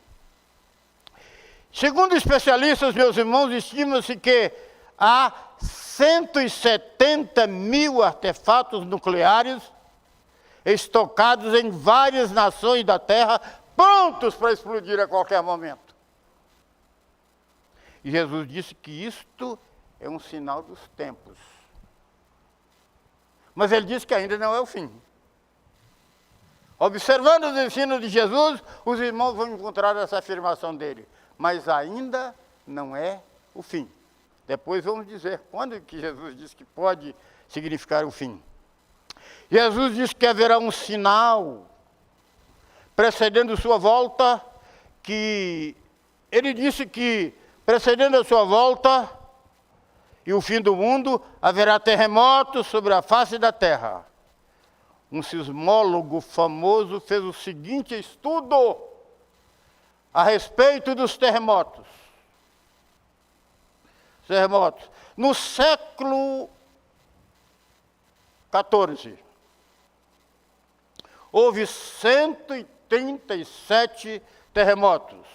Segundo especialistas, meus irmãos, estima-se que há 170 mil artefatos nucleares estocados em várias nações da Terra, prontos para explodir a qualquer momento. E Jesus disse que isto é um sinal dos tempos. Mas ele disse que ainda não é o fim. Observando os ensinos de Jesus, os irmãos vão encontrar essa afirmação dele. Mas ainda não é o fim. Depois vamos dizer quando que Jesus disse que pode significar o fim. Jesus disse que haverá um sinal precedendo sua volta, que ele disse que precedendo a sua volta e o fim do mundo, haverá terremotos sobre a face da terra. Um sismólogo famoso fez o seguinte estudo a respeito dos terremotos. No século XIV, houve 137 terremotos.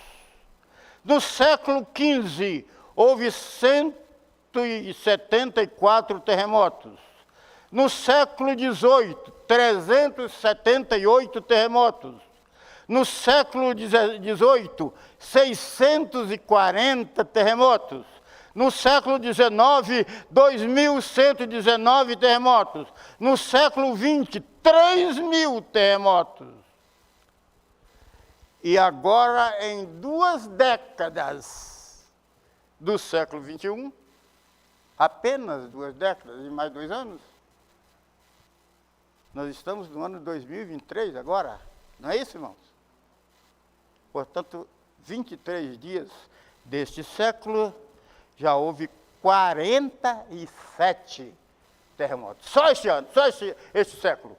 No século XV, houve 174 terremotos. No século XVIII, 378 terremotos. No século XVIII, 640 terremotos. No século XIX, 2.119 terremotos. No século XX, 3.000 terremotos. E agora, em 2 décadas do século XXI, apenas 2 décadas e mais 2 anos, nós estamos no ano 2023 agora, não é isso, irmãos? Portanto, 23 dias deste século, já houve 47 terremotos. Só este ano, só este século.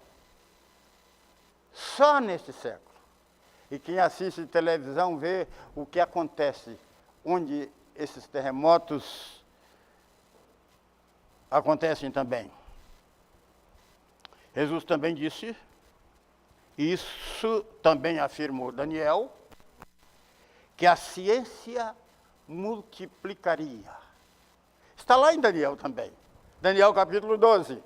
Só neste século. E quem assiste televisão vê o que acontece, onde esses terremotos acontecem também. Jesus também disse, isso também afirmou Daniel, que a ciência multiplicaria. Está lá em Daniel também. Daniel capítulo 12.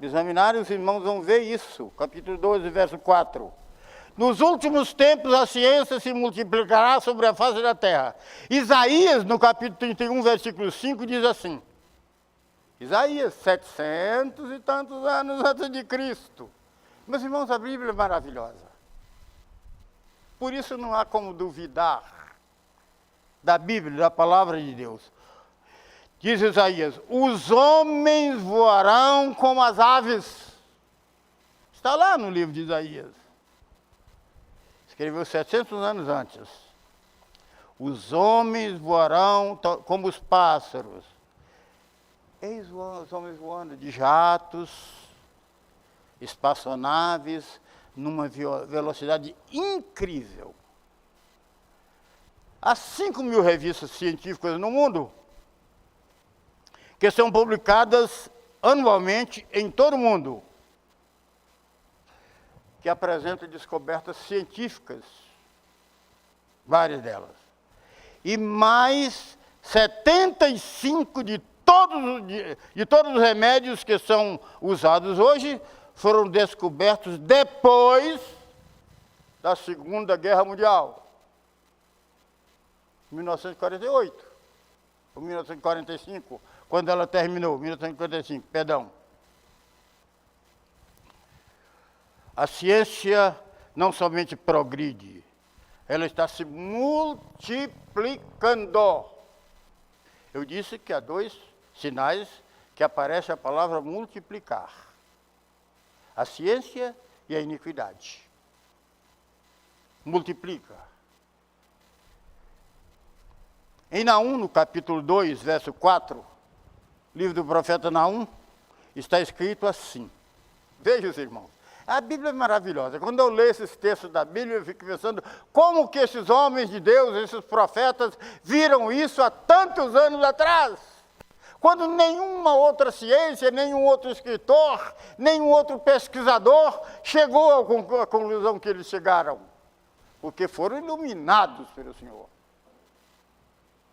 Examinarem, os irmãos vão ver isso. Capítulo 12, verso 4. Nos últimos tempos a ciência se multiplicará sobre a face da terra. Isaías, no capítulo 31, versículo 5, diz assim. Isaías, 700 e tantos anos antes de Cristo. Meus irmãos, a Bíblia é maravilhosa. Por isso não há como duvidar da Bíblia, da palavra de Deus. Diz Isaías, os homens voarão como as aves. Está lá no livro de Isaías. Escreveu 700 anos antes. Os homens voarão como os pássaros. Eis os homens voando de jatos, espaçonaves, numa velocidade incrível. Há 5.000 revistas científicas no mundo que são publicadas anualmente em todo o mundo, que apresentam descobertas científicas, várias delas. E mais 75 de todos os remédios que são usados hoje foram descobertos depois da Segunda Guerra Mundial, 1948, ou 1945, quando ela terminou, 1945, perdão. A ciência não somente progride, ela está se multiplicando. Eu disse que há 2 sinais que aparece a palavra multiplicar. A ciência e a iniquidade. Multiplica. Em Naum, no capítulo 2, verso 4, livro do profeta Naum, está escrito assim. Veja os irmãos. A Bíblia é maravilhosa. Quando eu leio esses textos da Bíblia, eu fico pensando como que esses homens de Deus, esses profetas, viram isso há tantos anos atrás. Quando nenhuma outra ciência, nenhum outro escritor, nenhum outro pesquisador chegou à conclusão que eles chegaram. Porque foram iluminados pelo Senhor.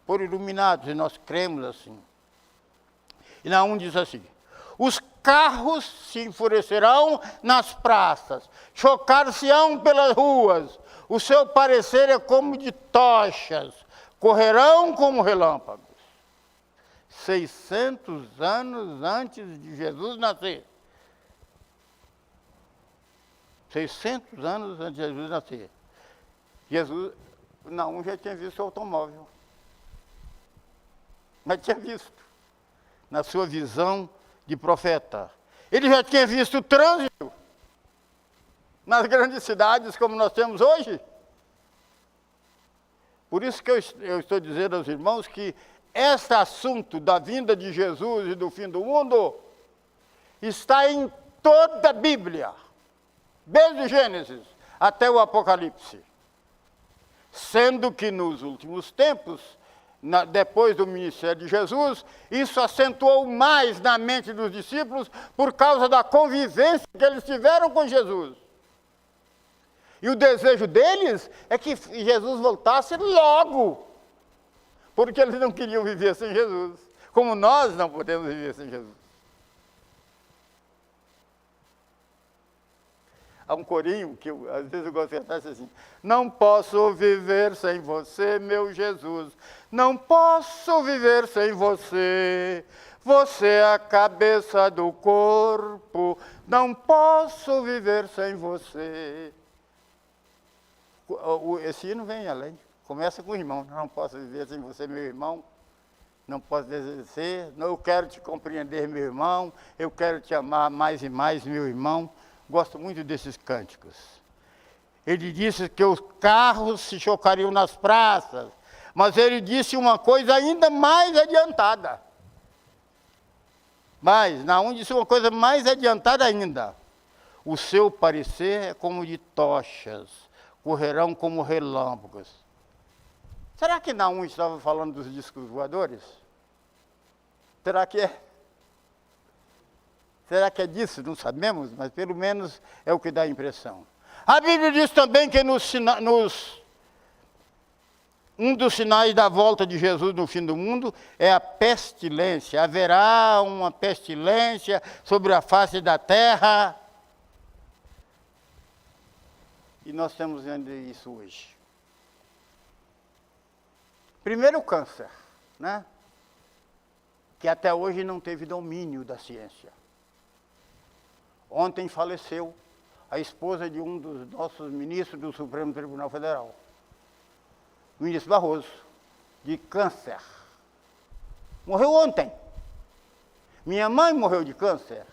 Foram iluminados e nós cremos assim. E Naum diz assim, os carros se enfurecerão nas praças, chocar-se-ão pelas ruas, o seu parecer é como de tochas, correrão como relâmpagos. 600 anos antes de Jesus nascer. 600 anos antes de Jesus nascer. Naum já tinha visto o automóvel. Mas tinha visto, na sua visão de profeta. Ele já tinha visto o trânsito nas grandes cidades como nós temos hoje. Por isso que eu estou dizendo aos irmãos que esse assunto da vinda de Jesus e do fim do mundo está em toda a Bíblia, desde Gênesis até o Apocalipse. Sendo que nos últimos tempos, depois do ministério de Jesus, isso acentuou mais na mente dos discípulos por causa da convivência que eles tiveram com Jesus. E o desejo deles é que Jesus voltasse logo, porque eles não queriam viver sem Jesus, como nós não podemos viver sem Jesus. Há um corinho que às vezes eu gosto de cantar assim: não posso viver sem você, meu Jesus, não posso viver sem você, você é a cabeça do corpo, não posso viver sem você. Esse hino vem além, começa com o irmão: não posso viver sem você, meu irmão, não posso desejar, eu quero te compreender, meu irmão, eu quero te amar mais e mais, meu irmão. Gosto muito desses cânticos. Ele disse que os carros se chocariam nas praças, mas ele disse uma coisa ainda mais adiantada. Mas, Naum disse uma coisa mais adiantada ainda: o seu parecer é como de tochas, correrão como relâmpagos. Será que Naum estava falando dos discos voadores? Será que é? Será que é disso? Não sabemos, mas pelo menos é o que dá a impressão. A Bíblia diz também que um dos sinais da volta de Jesus no fim do mundo é a pestilência. Haverá uma pestilência sobre a face da terra. E nós estamos vendo isso hoje. Primeiro o câncer, né? Que até hoje não teve domínio da ciência. Ontem faleceu a esposa de um dos nossos ministros do Supremo Tribunal Federal, o ministro Barroso, de câncer. Morreu ontem. Minha mãe morreu de câncer.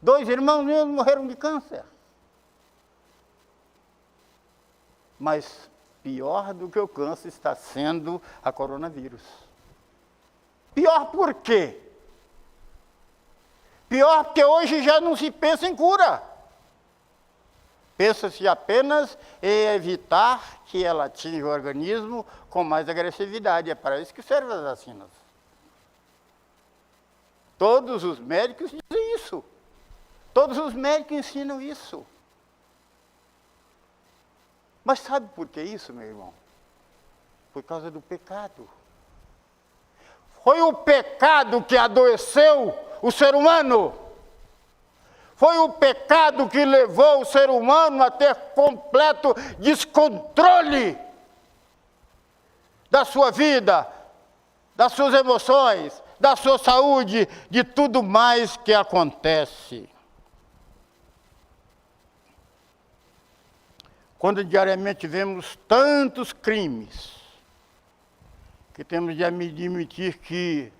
2 irmãos meus morreram de câncer. Mas pior do que o câncer está sendo a coronavírus. Pior por quê? Pior porque hoje já não se pensa em cura. Pensa-se apenas em evitar que ela atinja o organismo com mais agressividade. É para isso que servem as vacinas. Todos os médicos dizem isso. Todos os médicos ensinam isso. Mas sabe por que isso, meu irmão? Por causa do pecado. Foi o pecado que adoeceu o ser humano. Foi o pecado que levou o ser humano a ter completo descontrole da sua vida, das suas emoções, da sua saúde, de tudo mais que acontece. Quando diariamente vemos tantos crimes, que temos de admitir que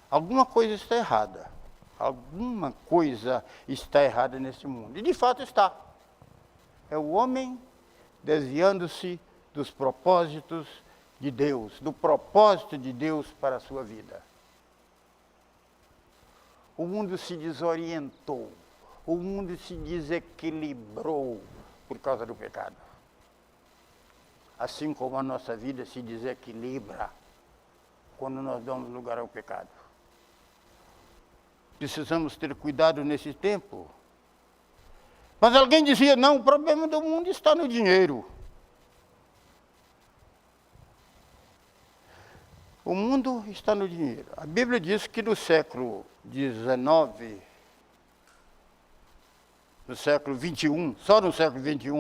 alguma coisa está errada. Alguma coisa está errada nesse mundo. E de fato está. É o homem desviando-se dos propósitos de Deus, do propósito de Deus para a sua vida. O mundo se desorientou, o mundo se desequilibrou por causa do pecado. Assim como a nossa vida se desequilibra quando nós damos lugar ao pecado. Precisamos ter cuidado nesse tempo. Mas alguém dizia: não, o problema do mundo está no dinheiro. O mundo está no dinheiro. A Bíblia diz que no século XIX, no século XXI, só no século XXI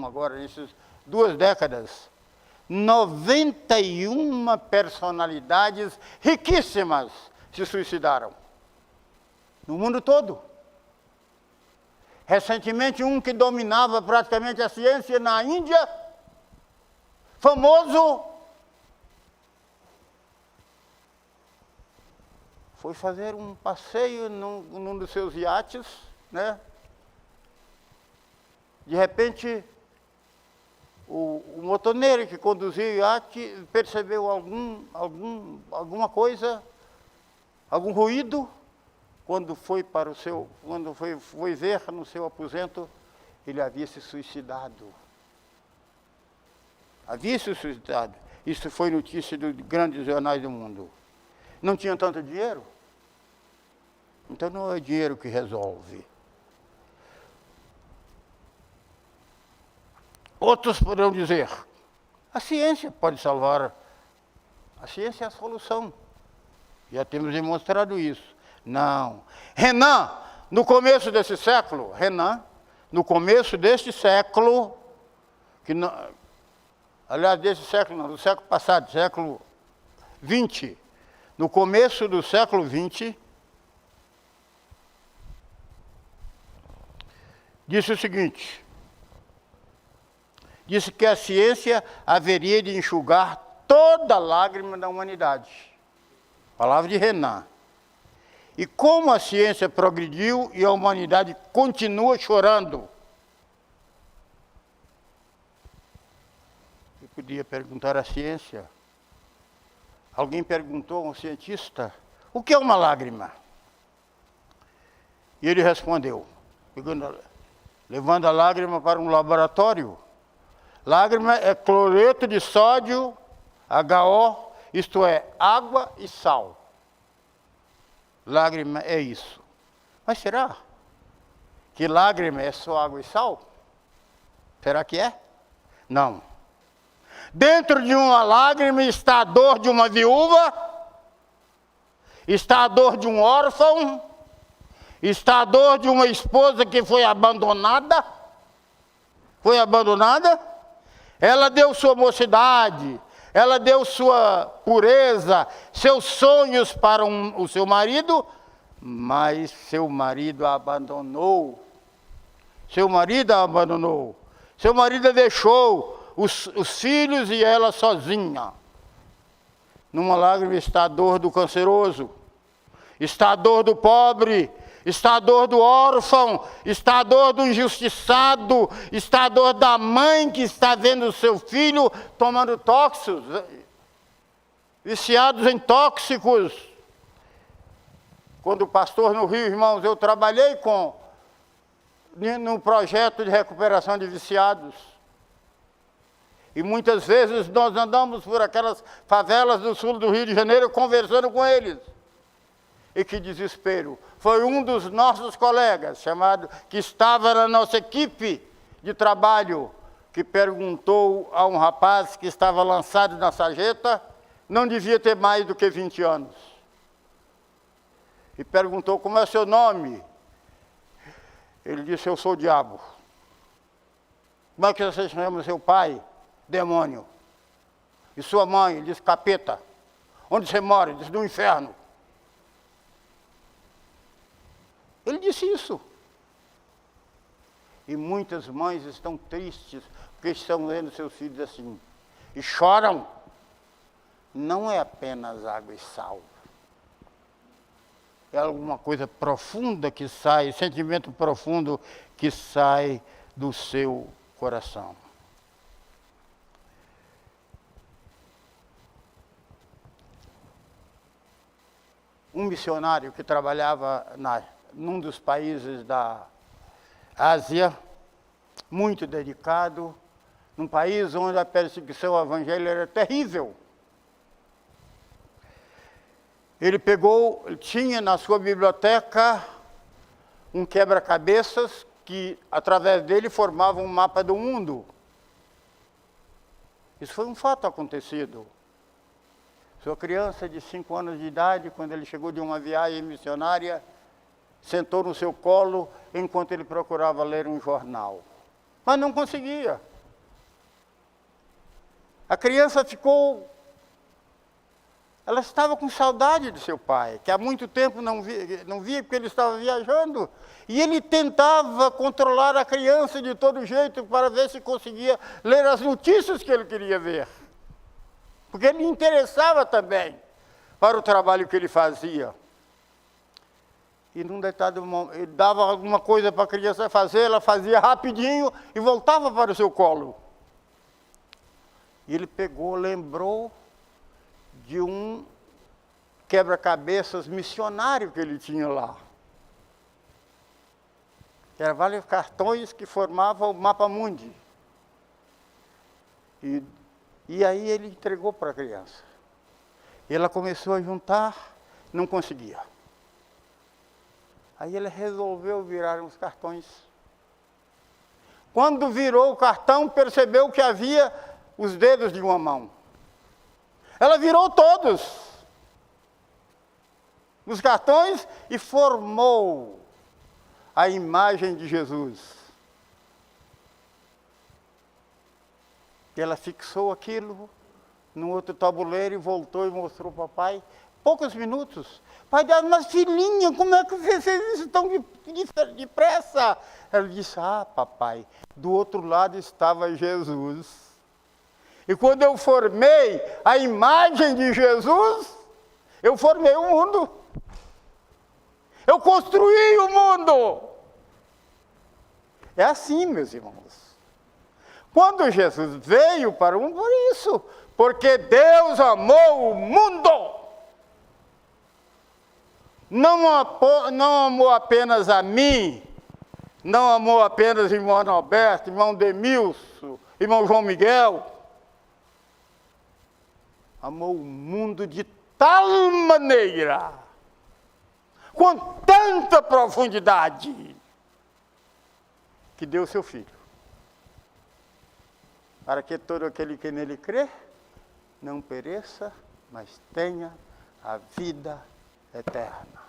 agora, nessas 2 décadas, 91 personalidades riquíssimas se suicidaram. No mundo todo. Recentemente, um que dominava praticamente a ciência na Índia, famoso, foi fazer um passeio num dos seus iates, né? De repente, o motoneiro que conduzia o iate percebeu alguma coisa, algum ruído, quando foi ver no seu aposento, ele havia se suicidado. Havia se suicidado. Isso foi notícia dos grandes jornais do mundo. Não tinha tanto dinheiro? Então não é dinheiro que resolve. Outros poderão dizer, a ciência pode salvar. A ciência é a solução. Já temos demonstrado isso. Não. Renan, no começo deste século, do século passado, século XX, no começo do século XX, disse o seguinte, disse que a ciência haveria de enxugar toda a lágrima da humanidade. Palavra de Renan. E como a ciência progrediu e a humanidade continua chorando? Eu podia perguntar à ciência. Alguém perguntou a um cientista, o que é uma lágrima? E ele respondeu, levando a lágrima para um laboratório. Lágrima é cloreto de sódio, HO, isto é, água e sal. Lágrima é isso. Mas será que lágrima é só água e sal? Será que é? Não. Dentro de uma lágrima está a dor de uma viúva, está a dor de um órfão, está a dor de uma esposa que foi abandonada. Ela deu sua mocidade, ela deu sua pureza, seus sonhos para o seu marido, mas seu marido a abandonou. Seu marido a deixou os filhos e ela sozinha. Numa lágrima está a dor do canceroso, está a dor do pobre, está a dor do órfão, está a dor do injustiçado, está a dor da mãe que está vendo o seu filho tomando tóxicos, viciados em tóxicos. Quando pastor no Rio, irmãos, eu trabalhei num projeto de recuperação de viciados. E muitas vezes nós andamos por aquelas favelas do sul do Rio de Janeiro conversando com eles. E que desespero. Foi um dos nossos colegas, que estava na nossa equipe de trabalho, que perguntou a um rapaz que estava lançado na sarjeta, não devia ter mais do que 20 anos. E perguntou, como é seu nome? Ele disse, eu sou o diabo. Como é que você chama seu pai? Demônio. E sua mãe? Ele disse, capeta. Onde você mora? Ele disse, no inferno. Ele disse isso. E muitas mães estão tristes porque estão vendo seus filhos assim. E choram. Não é apenas água e sal. É alguma coisa profunda que sai, sentimento profundo que sai do seu coração. Um missionário que trabalhava num dos países da Ásia, muito dedicado, num país onde a perseguição ao evangelho era terrível. Ele tinha na sua biblioteca um quebra-cabeças que, através dele, formava um mapa do mundo. Isso foi um fato acontecido. Sua criança de 5 anos de idade, quando ele chegou de uma viagem missionária, sentou no seu colo enquanto ele procurava ler um jornal. Mas não conseguia. A criança ela estava com saudade de seu pai, que há muito tempo não via porque ele estava viajando. E ele tentava controlar a criança de todo jeito para ver se conseguia ler as notícias que ele queria ver. Porque ele interessava também para o trabalho que ele fazia. E num determinado momento, ele dava alguma coisa para a criança fazer, ela fazia rapidinho e voltava para o seu colo. E ele pegou, lembrou de um quebra-cabeças missionário que ele tinha lá. Que eram vários cartões que formavam o mapa mundi. E aí ele entregou para a criança. E ela começou a juntar, não conseguia. Aí ele resolveu virar uns cartões. Quando virou o cartão, percebeu que havia os dedos de uma mão. Ela virou todos os cartões e formou a imagem de Jesus. Ela fixou aquilo num outro tabuleiro e voltou e mostrou para o papai. Poucos minutos. Pai dela, mas filhinha, como é que você fez isso tão depressa? Ela disse, papai, do outro lado estava Jesus. E quando eu formei a imagem de Jesus, eu formei o mundo. Eu construí o mundo. É assim, meus irmãos. Quando Jesus veio para o mundo, por isso, porque Deus amou o mundo. Não amou apenas a mim, não amou apenas o irmão Alberto, irmão Demilson, irmão João Miguel. Amou o mundo de tal maneira, com tanta profundidade, que deu seu Filho. Para que todo aquele que nele crê, não pereça, mas tenha a vida eterna.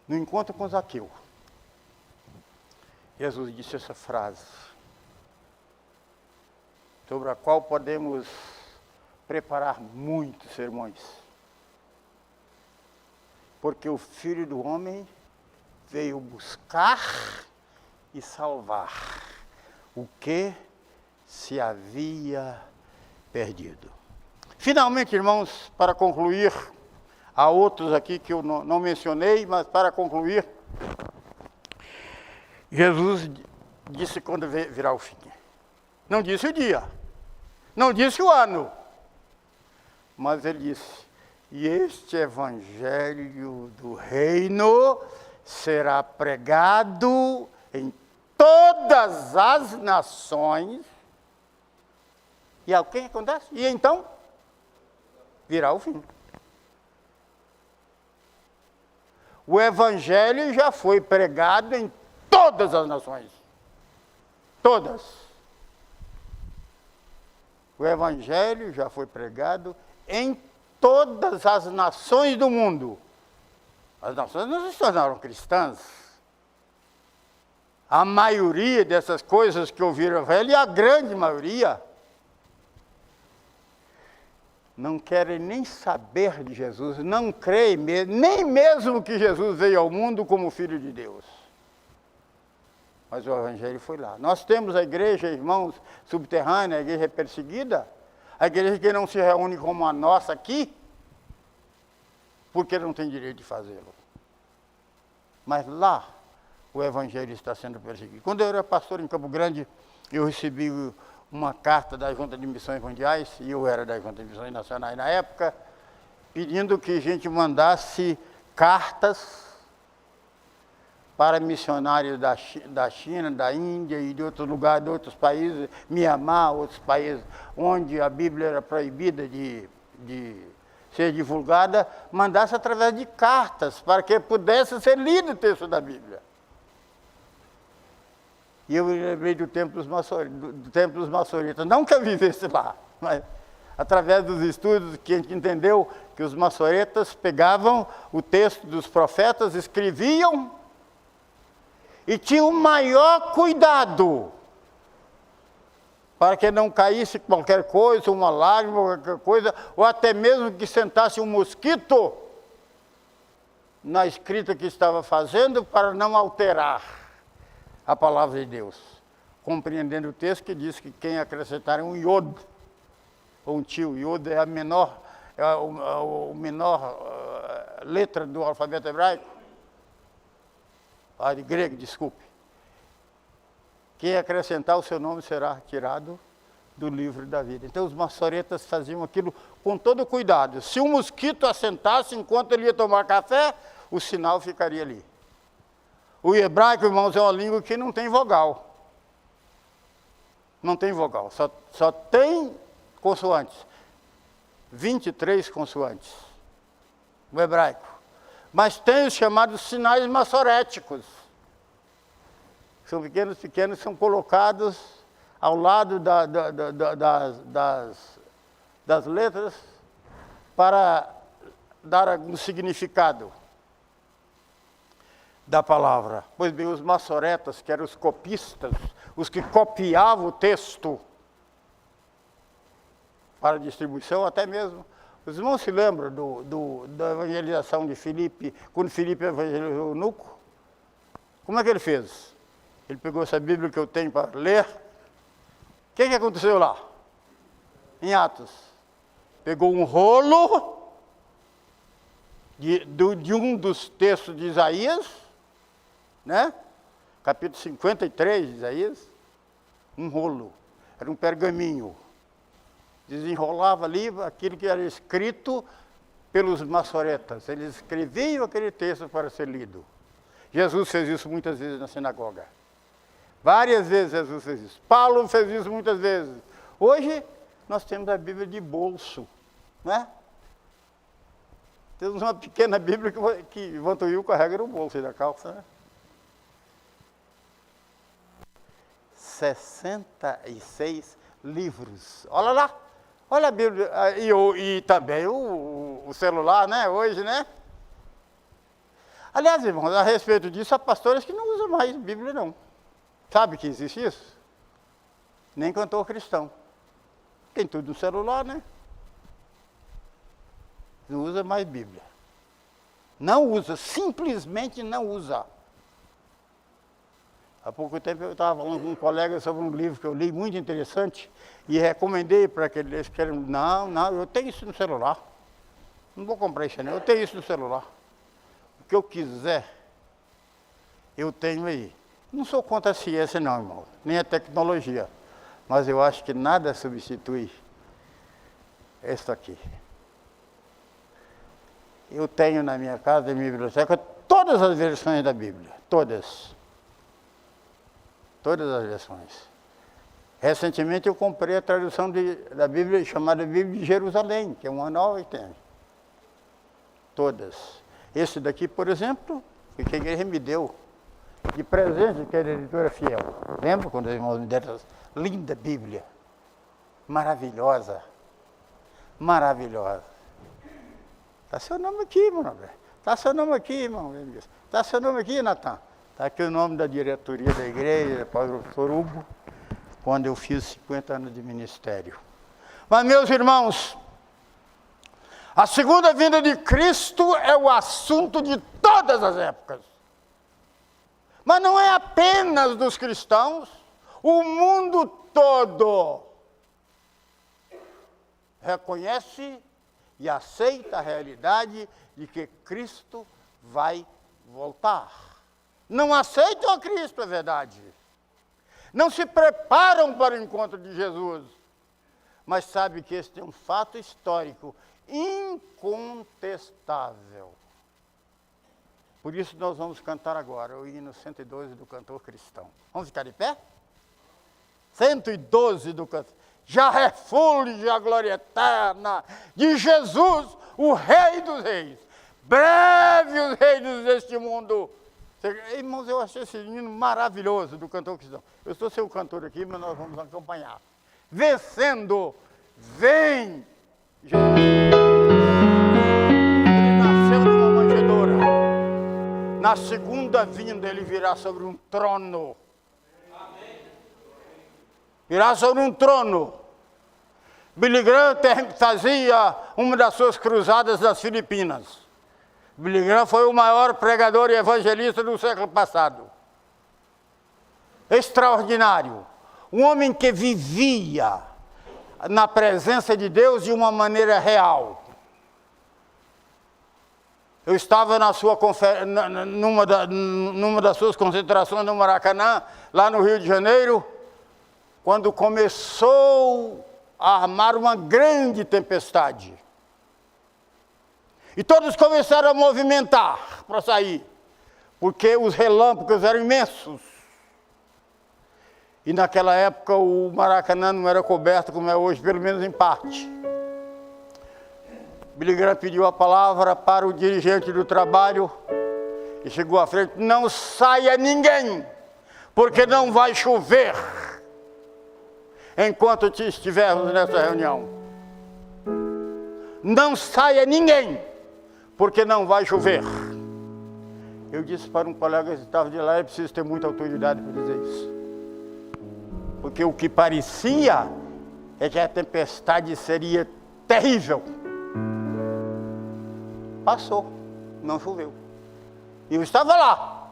No encontro com Zaqueu, Jesus disse essa frase, sobre a qual podemos preparar muitos sermões. Porque o Filho do Homem veio buscar e salvar o que se havia perdido. Finalmente, irmãos, para concluir, há outros aqui que eu não mencionei, mas para concluir, Jesus disse quando virá o fim. Não disse o dia, não disse o ano, mas ele disse, e este evangelho do reino será pregado em todas as nações. E o que acontece? E então, virá o fim. O evangelho já foi pregado em todas as nações. Todas. O evangelho já foi pregado em todas as nações do mundo. As nações não se tornaram cristãs. A maioria dessas coisas que ouviram o evangelho, e a grande maioria, não querem nem saber de Jesus, não creem nem mesmo que Jesus veio ao mundo como Filho de Deus. Mas o evangelho foi lá. Nós temos a igreja, irmãos, subterrânea, a igreja perseguida, a igreja que não se reúne como a nossa aqui, porque não tem direito de fazê-lo. Mas lá, o evangelho está sendo perseguido. Quando eu era pastor em Campo Grande, eu recebi uma carta da Junta de Missões Mundiais, e eu era da Junta de Missões Nacionais na época, pedindo que a gente mandasse cartas para missionários da China, da Índia e de outros lugares, de outros países, Mianmar, outros países, onde a Bíblia era proibida de ser divulgada, mandasse através de cartas, para que pudesse ser lido o texto da Bíblia. E eu me lembrei do templo dos maçoritas, não que eu vivesse lá, mas através dos estudos que a gente entendeu que os maçoretas pegavam o texto dos profetas, escreviam e tinham o maior cuidado para que não caísse qualquer coisa, uma lágrima, qualquer coisa, ou até mesmo que sentasse um mosquito na escrita que estava fazendo para não alterar a palavra de Deus, compreendendo o texto que diz que quem acrescentar um iod, ou um tio, iod é a menor, letra do alfabeto hebraico, de grego, desculpe. Quem acrescentar o seu nome será tirado do livro da vida. Então os maçoretas faziam aquilo com todo cuidado. Se um mosquito assentasse enquanto ele ia tomar café, o sinal ficaria ali. O hebraico, irmãos, é uma língua que não tem vogal. Não tem vogal, só tem consoantes. 23 consoantes, o hebraico. Mas tem os chamados sinais maçoréticos. São pequenos, são colocados ao lado das letras para dar algum significado da palavra. Pois bem, os maçoretas, que eram os copistas, os que copiavam o texto para distribuição, até mesmo. Os irmãos se lembram da evangelização de Filipe, quando Filipe evangelizou o eunuco? Como é que ele fez? Ele pegou essa Bíblia que eu tenho para ler. O que aconteceu lá? Em Atos. Pegou um rolo de um dos textos de Isaías, né? Capítulo 53 de Isaías. Um rolo. Era um pergaminho. Desenrolava ali aquilo que era escrito pelos maçoretas. Eles escreviam aquele texto para ser lido. Jesus fez isso muitas vezes na sinagoga. Várias vezes Jesus fez isso. Paulo fez isso muitas vezes. Hoje, nós temos a Bíblia de bolso, né? Temos uma pequena Bíblia que Vantuil carrega no bolso da calça, né? 66 livros. Olha lá. Olha a Bíblia. E também o celular, né? Hoje, né? Aliás, irmãos, a respeito disso, há pastores que não usam mais Bíblia, não. Sabe que existe isso? Nem cantor cristão. Tem tudo no celular, né? Não usa mais Bíblia. Não usa, simplesmente não usa. Há pouco tempo eu estava falando com um colega sobre um livro que eu li, muito interessante, e recomendei para que eles querem. Não, eu tenho isso no celular. Não vou comprar isso, não. Eu tenho isso no celular. O que eu quiser, eu tenho aí. Não sou contra a ciência, não, irmão, nem a tecnologia. Mas eu acho que nada substitui isso aqui. Eu tenho na minha casa, na minha biblioteca, todas as versões da Bíblia. Todas. Todas as versões. Recentemente eu comprei a tradução da Bíblia, chamada Bíblia de Jerusalém, que é uma nova que tem. Todas. Esse daqui, por exemplo, que a igreja me deu de presente, que era a editora Fiel. Lembra quando os irmãos me deram essa linda Bíblia? Maravilhosa. Maravilhosa. Está seu nome aqui, irmão. Está seu nome aqui, irmão. Está seu nome aqui, Natan. Está aqui o nome da diretoria da igreja, pastor Hugo, quando eu fiz 50 anos de ministério. Mas, meus irmãos, a segunda vinda de Cristo é o assunto de todas as épocas. Mas não é apenas dos cristãos, o mundo todo reconhece e aceita a realidade de que Cristo vai voltar. Não aceitam a Cristo, é verdade. Não se preparam para o encontro de Jesus. Mas sabe que este é um fato histórico incontestável. Por isso nós vamos cantar agora o hino 112 do cantor cristão. Vamos ficar de pé? 112 do cantor. Já refulge a glória eterna de Jesus, o Rei dos Reis. Breve os reinos deste mundo. Irmãos, eu achei esse hino maravilhoso do cantor cristão. Eu estou sem o cantor aqui, mas nós vamos acompanhar. Vencendo, vem Jesus. Ele nasceu numa manjedoura. Na segunda vinda ele virá sobre um trono. Virá sobre um trono. Billy Graham fazia uma das suas cruzadas nas Filipinas. Billy Graham foi o maior pregador e evangelista do século passado. Extraordinário. Um homem que vivia na presença de Deus de uma maneira real. Eu estava na sua numa das suas concentrações no Maracanã, lá no Rio de Janeiro, quando começou a armar uma grande tempestade. E todos começaram a movimentar para sair, porque os relâmpagos eram imensos. E naquela época o Maracanã não era coberto como é hoje, pelo menos em parte. Billy Graham pediu a palavra para o dirigente do trabalho e chegou à frente: não saia ninguém, porque não vai chover enquanto estivermos nessa reunião. Não saia ninguém, porque não vai chover. Eu disse para um colega que estava de lá: é preciso ter muita autoridade para dizer isso. Porque o que parecia é que a tempestade seria terrível. Passou, não choveu. E eu estava lá.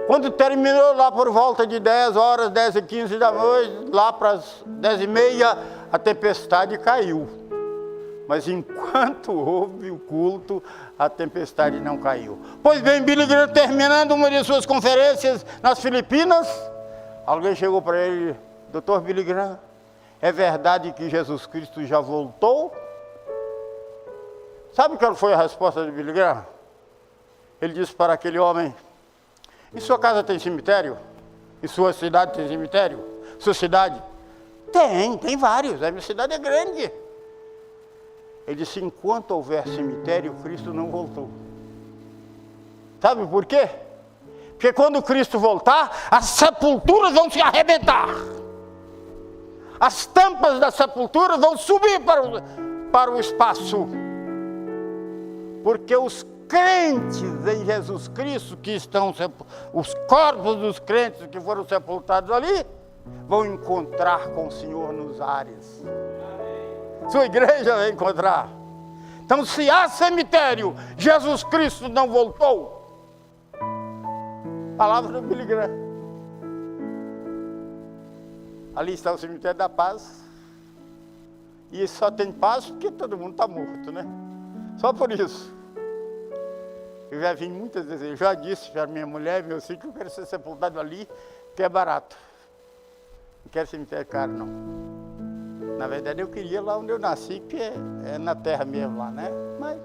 Quando terminou lá por volta de 10 horas, 10h15 da noite, lá para as 10h30, a tempestade caiu. Mas enquanto houve o culto, a tempestade não caiu. Pois bem, Billy Graham, terminando uma de suas conferências nas Filipinas, alguém chegou para ele: Dr. Billy Graham, é verdade que Jesus Cristo já voltou? Sabe qual foi a resposta de Billy Graham? Ele disse para aquele homem: em sua casa tem cemitério? Em sua cidade tem cemitério? Sua cidade? Tem vários, a minha cidade é grande. Ele disse: enquanto houver cemitério, Cristo não voltou. Sabe por quê? Porque quando Cristo voltar, as sepulturas vão se arrebentar. As tampas da sepultura vão subir para o espaço. Porque os crentes em Jesus Cristo, que estão, os corpos dos crentes que foram sepultados ali, vão encontrar com o Senhor nos ares. Sua igreja vai encontrar. Então, se há cemitério, Jesus Cristo não voltou. Palavra do Billy Graham. Ali está o cemitério da paz. E só tem paz porque todo mundo está morto, né? Só por isso. Eu já vim muitas vezes, eu já disse para minha mulher e meu filho que eu quero ser sepultado ali, que é barato. Não quero cemitério caro, não. Na verdade, eu queria lá onde eu nasci, que é na terra mesmo lá, né? Mas...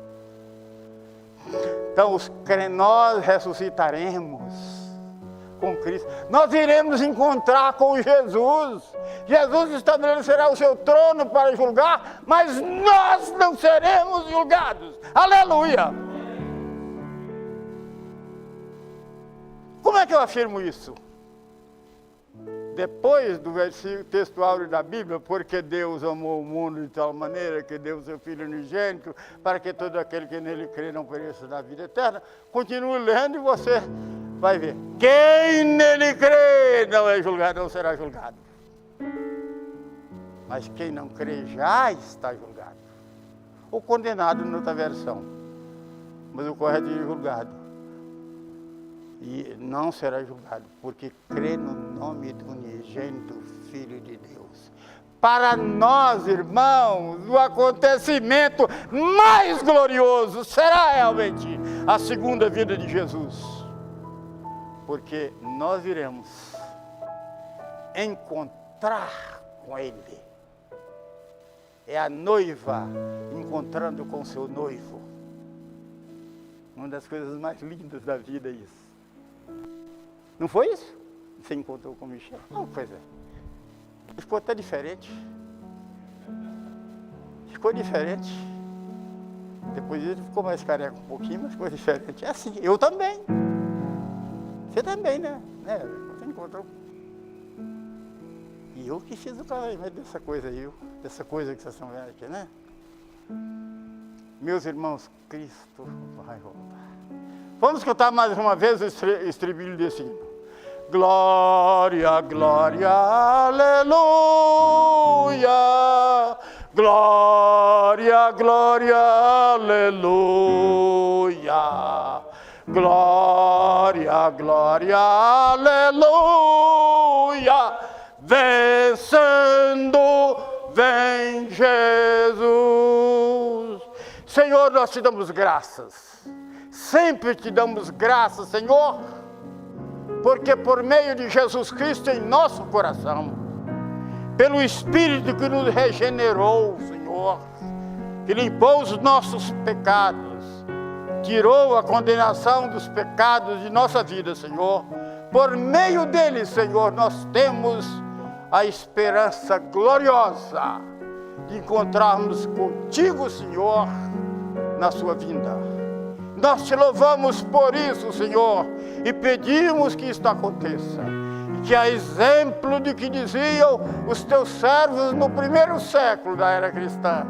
então, nós ressuscitaremos com Cristo. Nós iremos encontrar com Jesus. Jesus estabelecerá o seu trono para julgar, mas nós não seremos julgados. Aleluia! Como é que eu afirmo isso? Depois do versículo textual da Bíblia: porque Deus amou o mundo de tal maneira que deu o seu Filho unigênito, para que todo aquele que nele crê não pereça na vida eterna. Continue lendo e você vai ver. Quem nele crê não é julgado, não será julgado. Mas quem não crê já está julgado. Ou condenado, noutra versão. Mas o correto é julgado. E não será julgado, porque crê no nome do unigênito Filho de Deus. Para nós, irmãos, o acontecimento mais glorioso será realmente a segunda vinda de Jesus. Porque nós iremos encontrar com Ele. É a noiva encontrando com seu noivo. Uma das coisas mais lindas da vida é isso. Não foi isso? Você encontrou com Michel? Não, pois é. Ficou até diferente. Ficou diferente. Depois ele ficou mais careca um pouquinho, mas ficou diferente. É assim, eu também. Você também, né? Você encontrou. E eu que fiz o casamento dessa coisa aí, dessa coisa que vocês estão vendo aqui, né? Meus irmãos, Cristo vai voltar. Vamos escutar mais uma vez o estribilho desse hino. Glória, glória, aleluia. Glória, glória, aleluia. Glória, glória, aleluia. Vencendo, vem Jesus. Senhor, nós te damos graças. Sempre te damos graças, Senhor, porque por meio de Jesus Cristo em nosso coração, pelo Espírito que nos regenerou, Senhor, que limpou os nossos pecados, tirou a condenação dos pecados de nossa vida, Senhor. Por meio dele, Senhor, nós temos a esperança gloriosa de encontrarmos contigo, Senhor, na sua vinda. Nós te louvamos por isso, Senhor, e pedimos que isto aconteça. E que, a exemplo de que diziam os teus servos no primeiro século da era cristã,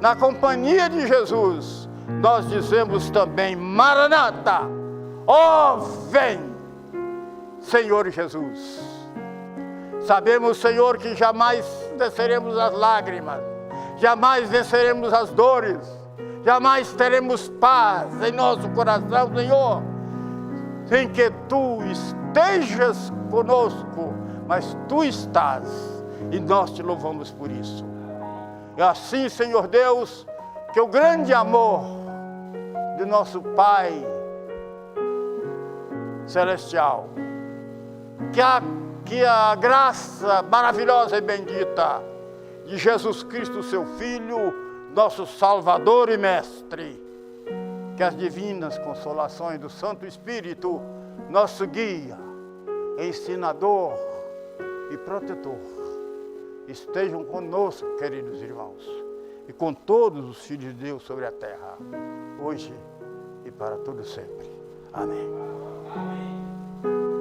na companhia de Jesus, nós dizemos também: Maranata, ó, vem, Senhor Jesus. Sabemos, Senhor, que jamais venceremos as lágrimas, jamais venceremos as dores, jamais teremos paz em nosso coração, Senhor, sem que Tu estejas conosco, mas Tu estás, e nós te louvamos por isso. E assim, Senhor Deus, que o grande amor do nosso Pai Celestial, que a graça maravilhosa e bendita de Jesus Cristo, seu Filho, nosso Salvador e Mestre, que as divinas consolações do Santo Espírito, nosso guia, ensinador e protetor, estejam conosco, queridos irmãos, e com todos os filhos de Deus sobre a terra, hoje e para todo sempre. Amém. Amém.